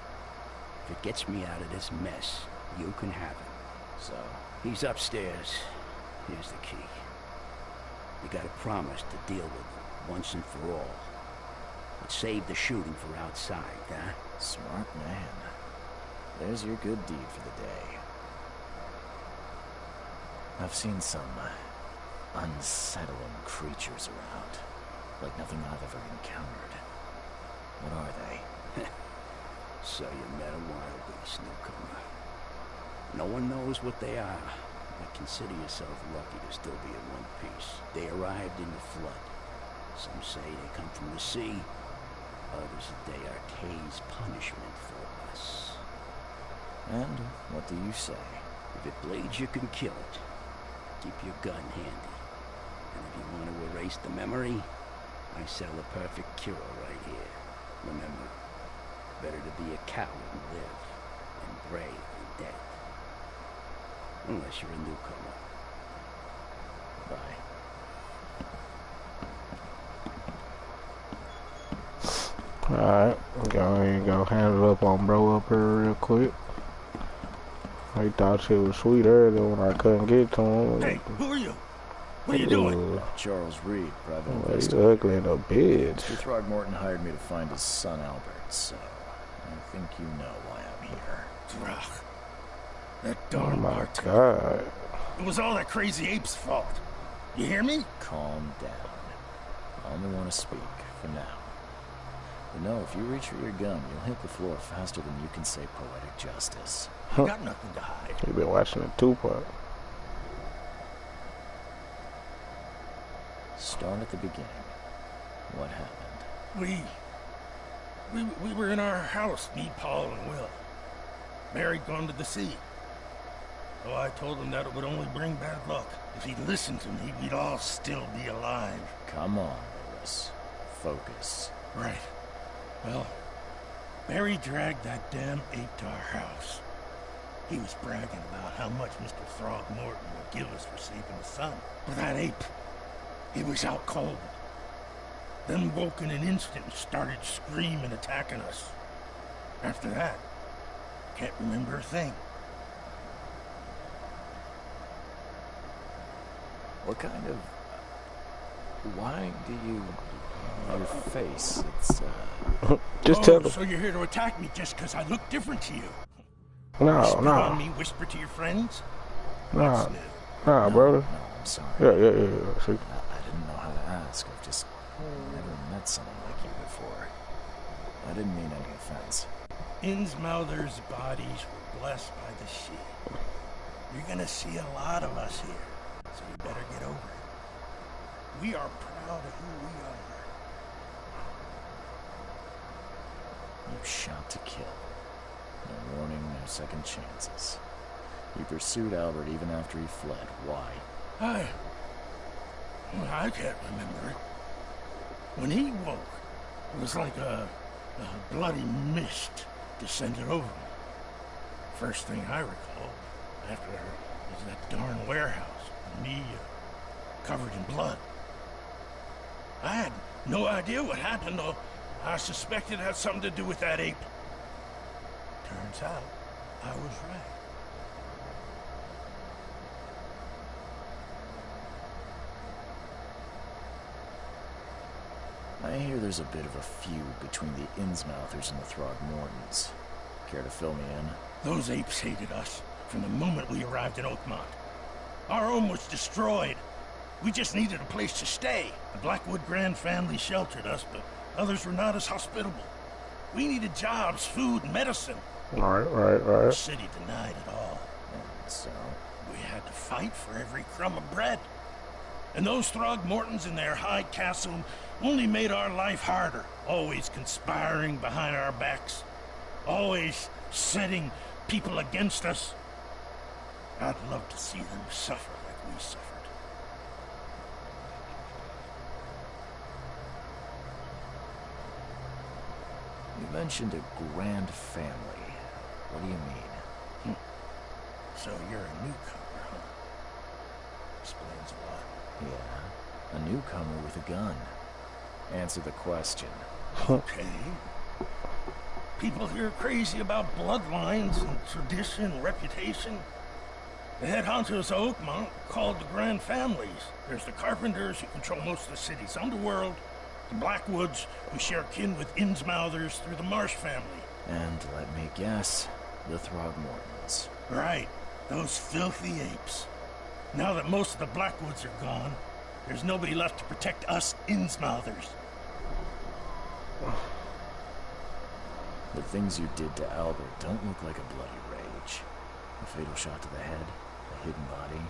If it gets me out of this mess, you can have him. So? He's upstairs. Here's the key. You gotta promise to deal with him once and for all. But save the shooting for outside, huh? Smart man. There's your good deed for the day. I've seen some unsettling creatures around. Like nothing I've ever encountered. What are they? So you met a wild beast, newcomer. No one knows what they are. But consider yourself lucky to still be in one piece. They arrived in the flood. Some say they come from the sea. Others that they are Kay's punishment for And what do you say? If it bleeds, you can kill it. Keep your gun handy. And if you want to erase the memory, I sell the perfect cure right here. Remember, better to be a coward and live, than brave and dead. Unless you're a newcomer. Bye. Alright, go handle up on bro up here real quick. He thought she was sweet earlier when I couldn't get to him. Hey, who are you? What are you doing? Charles Reed, private He's investigator. ugly in a bitch. Mr. Throgmorton hired me to find his son Albert, so I think you know why I'm here. Throg. That Oh darn my bartender. god. It was all that crazy ape's fault. You hear me? Calm down. I only want to speak, for now. But no, if you reach for your gun, you'll hit the floor faster than you can say poetic justice. I got nothing to hide. You been watching the Tupac. Start at the beginning. What happened? We were in our house, me, Paul, and Will. Mary'd gone to the sea. So I told him that it would only bring bad luck. If he'd listened to me, we'd all still be alive. Come on, Lewis. Focus. Right. Well, Mary dragged that damn ape to our house. He was bragging about how much Mr. Throgmorton would give us for saving his son. But that ape, he was out cold. Then woke in an instant and started screaming, attacking us. After that, can't remember a thing. What kind of... Why do you... Your face, it's, Just tell him. So you're here to attack me just because I look different to you? No, Spit no. on me, whisper to your friends? Nah, What's new? nah, brother. No, I'm sorry. Yeah. See? I didn't know how to ask. I've just never met someone like you before. I didn't mean any offense. Innsmouther's bodies were blessed by the sea. You're gonna see a lot of us here, so you better get over it. We are proud of who we are. You shot to kill. No warning, no second chances. You pursued Albert even after he fled. Why? I can't remember it. When he woke, it was like a bloody mist descended over me. First thing I recall after was that darn warehouse, and me covered in blood. I had no idea what happened, though. I suspected it had something to do with that ape. Turns out, I was right. I hear there's a bit of a feud between the Innsmouthers and the Throgmortons. Care to fill me in? Those apes hated us from the moment we arrived in Oakmont. Our home was destroyed. We just needed a place to stay. The Blackwood Grand family sheltered us, but others were not as hospitable. We needed jobs, food, medicine. Right. The city denied it all. And so? We had to fight for every crumb of bread. And those Throgmortons in their high castle only made our life harder. Always conspiring behind our backs. Always setting people against us. I'd love to see them suffer like we suffered. You mentioned a grand family. What do you mean? So you're a newcomer, huh? Explains a lot. Yeah, a newcomer with a gun. Answer the question. Okay. People here are crazy about bloodlines and tradition and reputation. The head honchos of Oakmont called the Grand Families. There's the Carpenters, who control most of the city's underworld. The Blackwoods, who share kin with Innsmouthers through the Marsh family. And let me guess, the Throgmortons. Right. Those filthy apes. Now that most of the Blackwoods are gone, there's nobody left to protect us Innsmouthers. The things you did to Albert don't look like a bloody rage. A fatal shot to the head, a hidden body.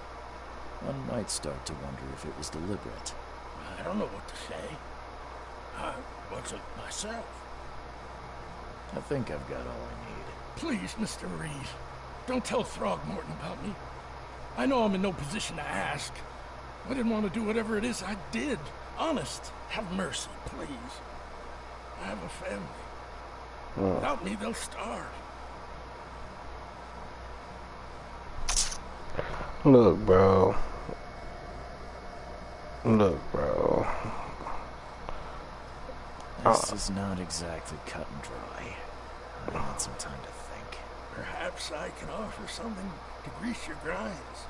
One might start to wonder if it was deliberate. I don't know what to say. I wasn't myself. I think I've got all I need. Please, Mr. Reed. Don't tell Throgmorton about me. I know I'm in no position to ask. I didn't want to do whatever it is I did. Honest, have mercy, please. I have a family. Without me, they'll starve. Look, bro. Look, bro. This is not exactly cut and dry. I need some time to think. Perhaps I can offer something to grease your grinds.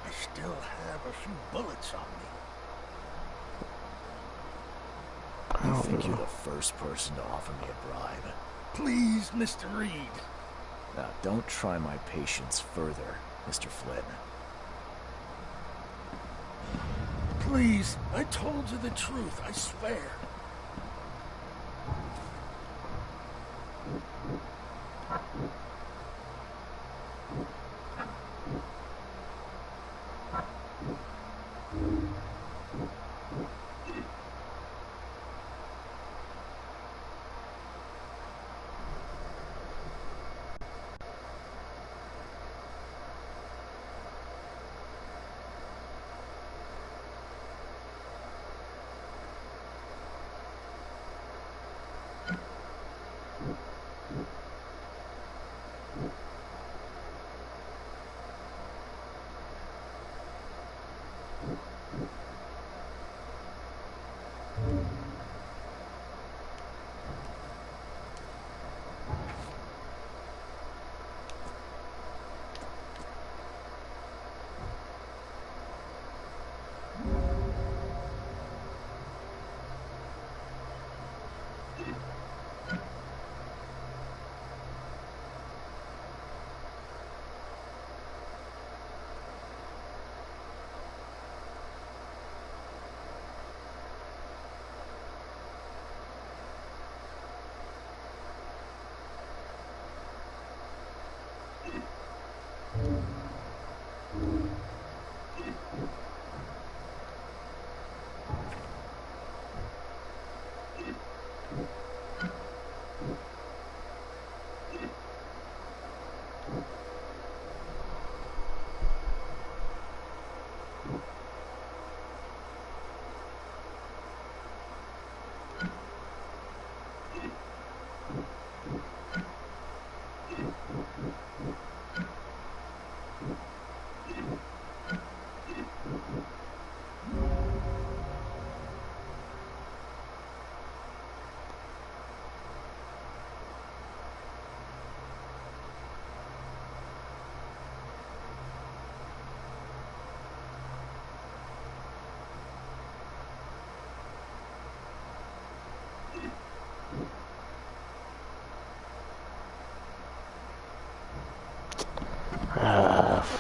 I still have a few bullets on me. I think you're the first person to offer me a bribe. Please, Mr. Reed. Now, don't try my patience further, Mr. Flynn. Please, I told you the truth, I swear.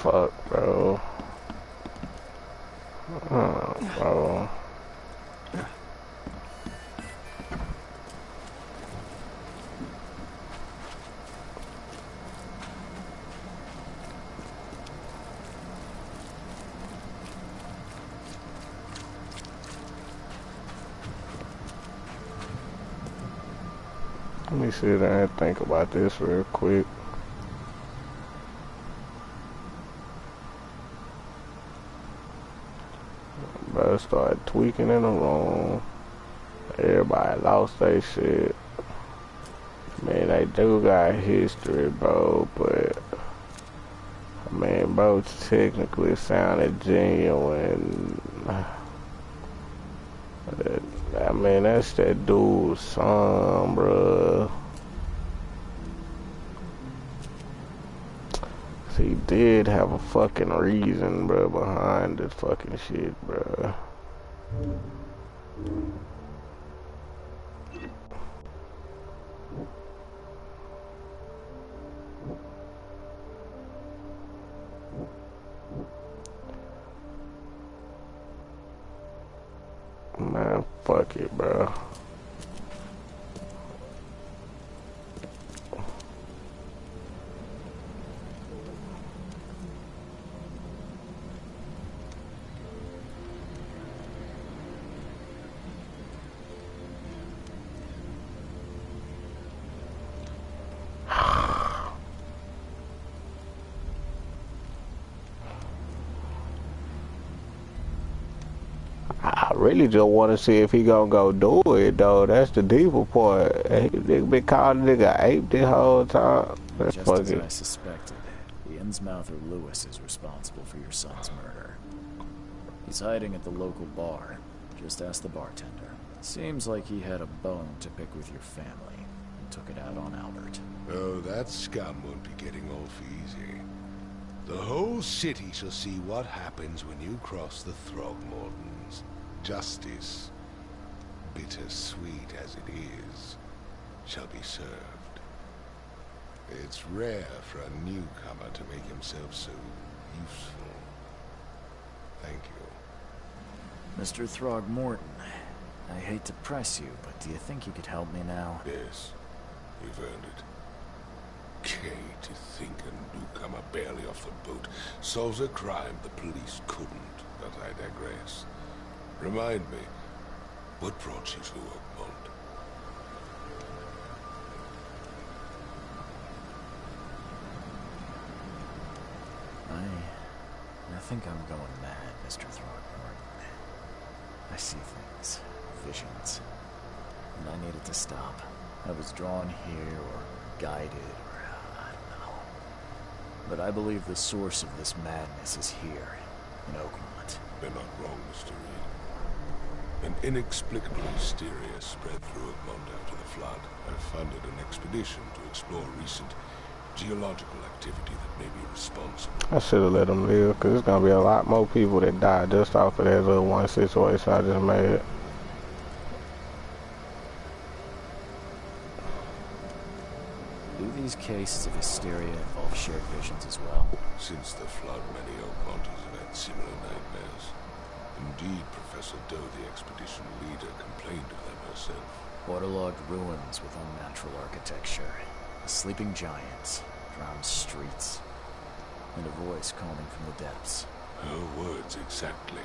Fuck, bro. Bro. Let me sit there and think about this real quick. Bro, started tweaking in the room. Everybody lost their shit. Man, they do got history, bro, but I mean, bro, technically sounded genuine. I mean, that's that dude's son, bro. He did have a fucking reason, bro, behind this fucking shit, bro. Man, fuck it, bro. really just want to see if he gonna go do it, though. That's the deeper part. He been calling nigga ape this whole time. That's Just as fucking... I suspected, the Innsmouther Lewis is responsible for your son's murder. He's hiding at the local bar. Just ask the bartender. Seems like he had a bone to pick with your family and took it out on Albert. Oh, that scum won't be getting off easy. The whole city shall see what happens when you cross the Throgmortons. Justice, bittersweet as it is, shall be served. It's rare for a newcomer to make himself so useful. Thank you. Mr. Throgmorton, I hate to press you, but do you think you could help me now? Yes, you've earned it. Okay, to think a newcomer barely off the boat solves a crime the police couldn't, but I digress. Remind me, what brought you to Oakmont? I think I'm going mad, Mr. Throgmorton. I see things, visions, and I needed to stop. I was drawn here, or guided, or I don't know. But I believe the source of this madness is here, in Oakmont. They're not wrong, Mr. Reed. An inexplicable hysteria spread through Oakmont after the flood. I funded an expedition to explore recent geological activity that may be responsible. I should have let him live, because there's going to be a lot more people that die just off of that little one situation I just made. Do these cases of hysteria involve shared visions as well? Since the flood, many Oakmonters have had similar nightmares. Indeed, Professor Doe, the expedition leader, complained of them herself. Waterlogged ruins with unnatural architecture, sleeping giants, drowned streets, and a voice calling from the depths. Her words exactly.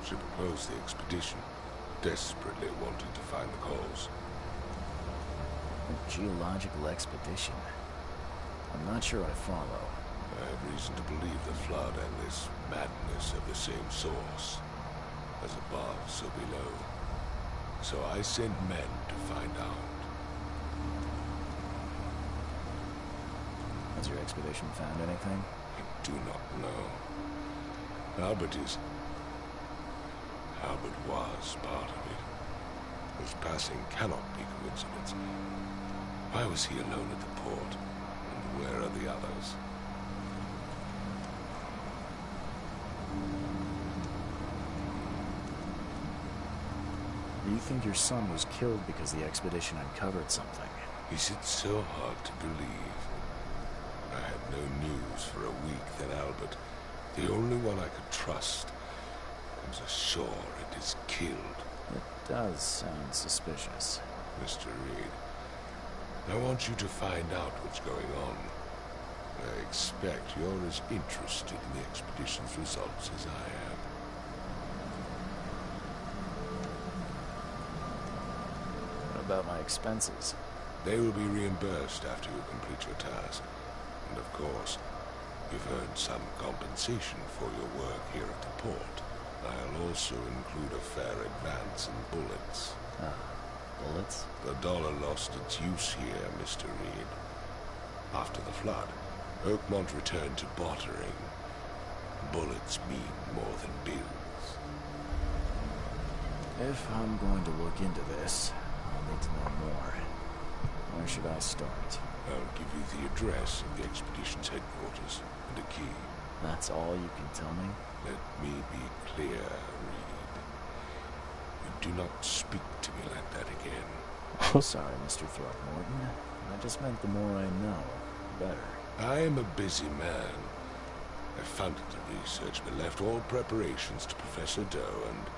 She proposed the expedition, desperately wanting to find the cause. A geological expedition? I'm not sure I follow. I have reason to believe the flood and this madness have the same source. As above, so below. So I sent men to find out. Has your expedition found anything? I do not know. Albert was part of it. His passing cannot be coincidence. Why was he alone at the port? And where are the others? Do you think your son was killed because the expedition uncovered something? Is it so hard to believe? I had no news for a week, then Albert, the only one I could trust, comes ashore and is killed. It does sound suspicious. Mr. Reed, I want you to find out what's going on. I expect you're as interested in the expedition's results as I am. What about my expenses? They will be reimbursed after you complete your task. And of course, you've earned some compensation for your work here at the port. I'll also include a fair advance in bullets. Bullets? The dollar lost its use here, Mr. Reed. After the flood, Oakmont returned to bartering. Bullets mean more than bills. If I'm going to look into this, I'll need to know more. Where should I start? I'll give you the address of the expedition's headquarters and a key. That's all you can tell me? Let me be clear, Reed. You do not speak to me like that again. I'm sorry, Mr. Throckmorton. I just meant the more I know, the better. I am a busy man. I funded the research, but left all preparations to Professor Doe and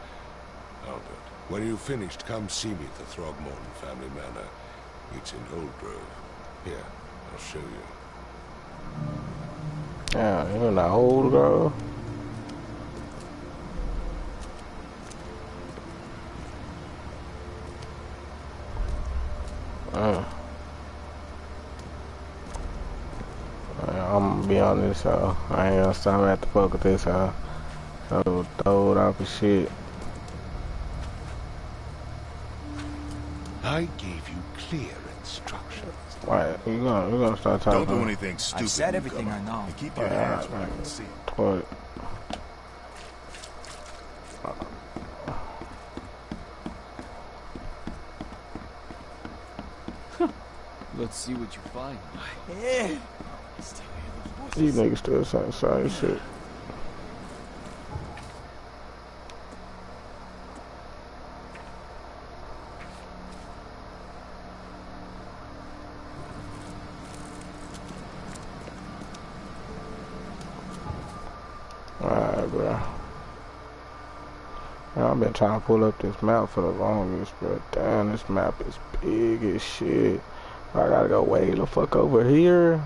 Albert. When you've finished, come see me at the Throgmorton family manor. It's in Old Grove. Here, I'll show you. Yeah, you're in the Old Grove. I'm gonna be on this I ain't gonna stop at the fuck with this So throw it off of shit. I gave you clear instructions. Right, we're gonna start talking. Don't do anything stupid. I've said everything I know. And keep your hands where I can see. Toilet. Let's see what you find. Yeah. These niggas still saying the same shit. Alright, bro. Man, I've been trying to pull up this map for the longest, bro. Damn, this map is big as shit. I gotta go way the fuck over here.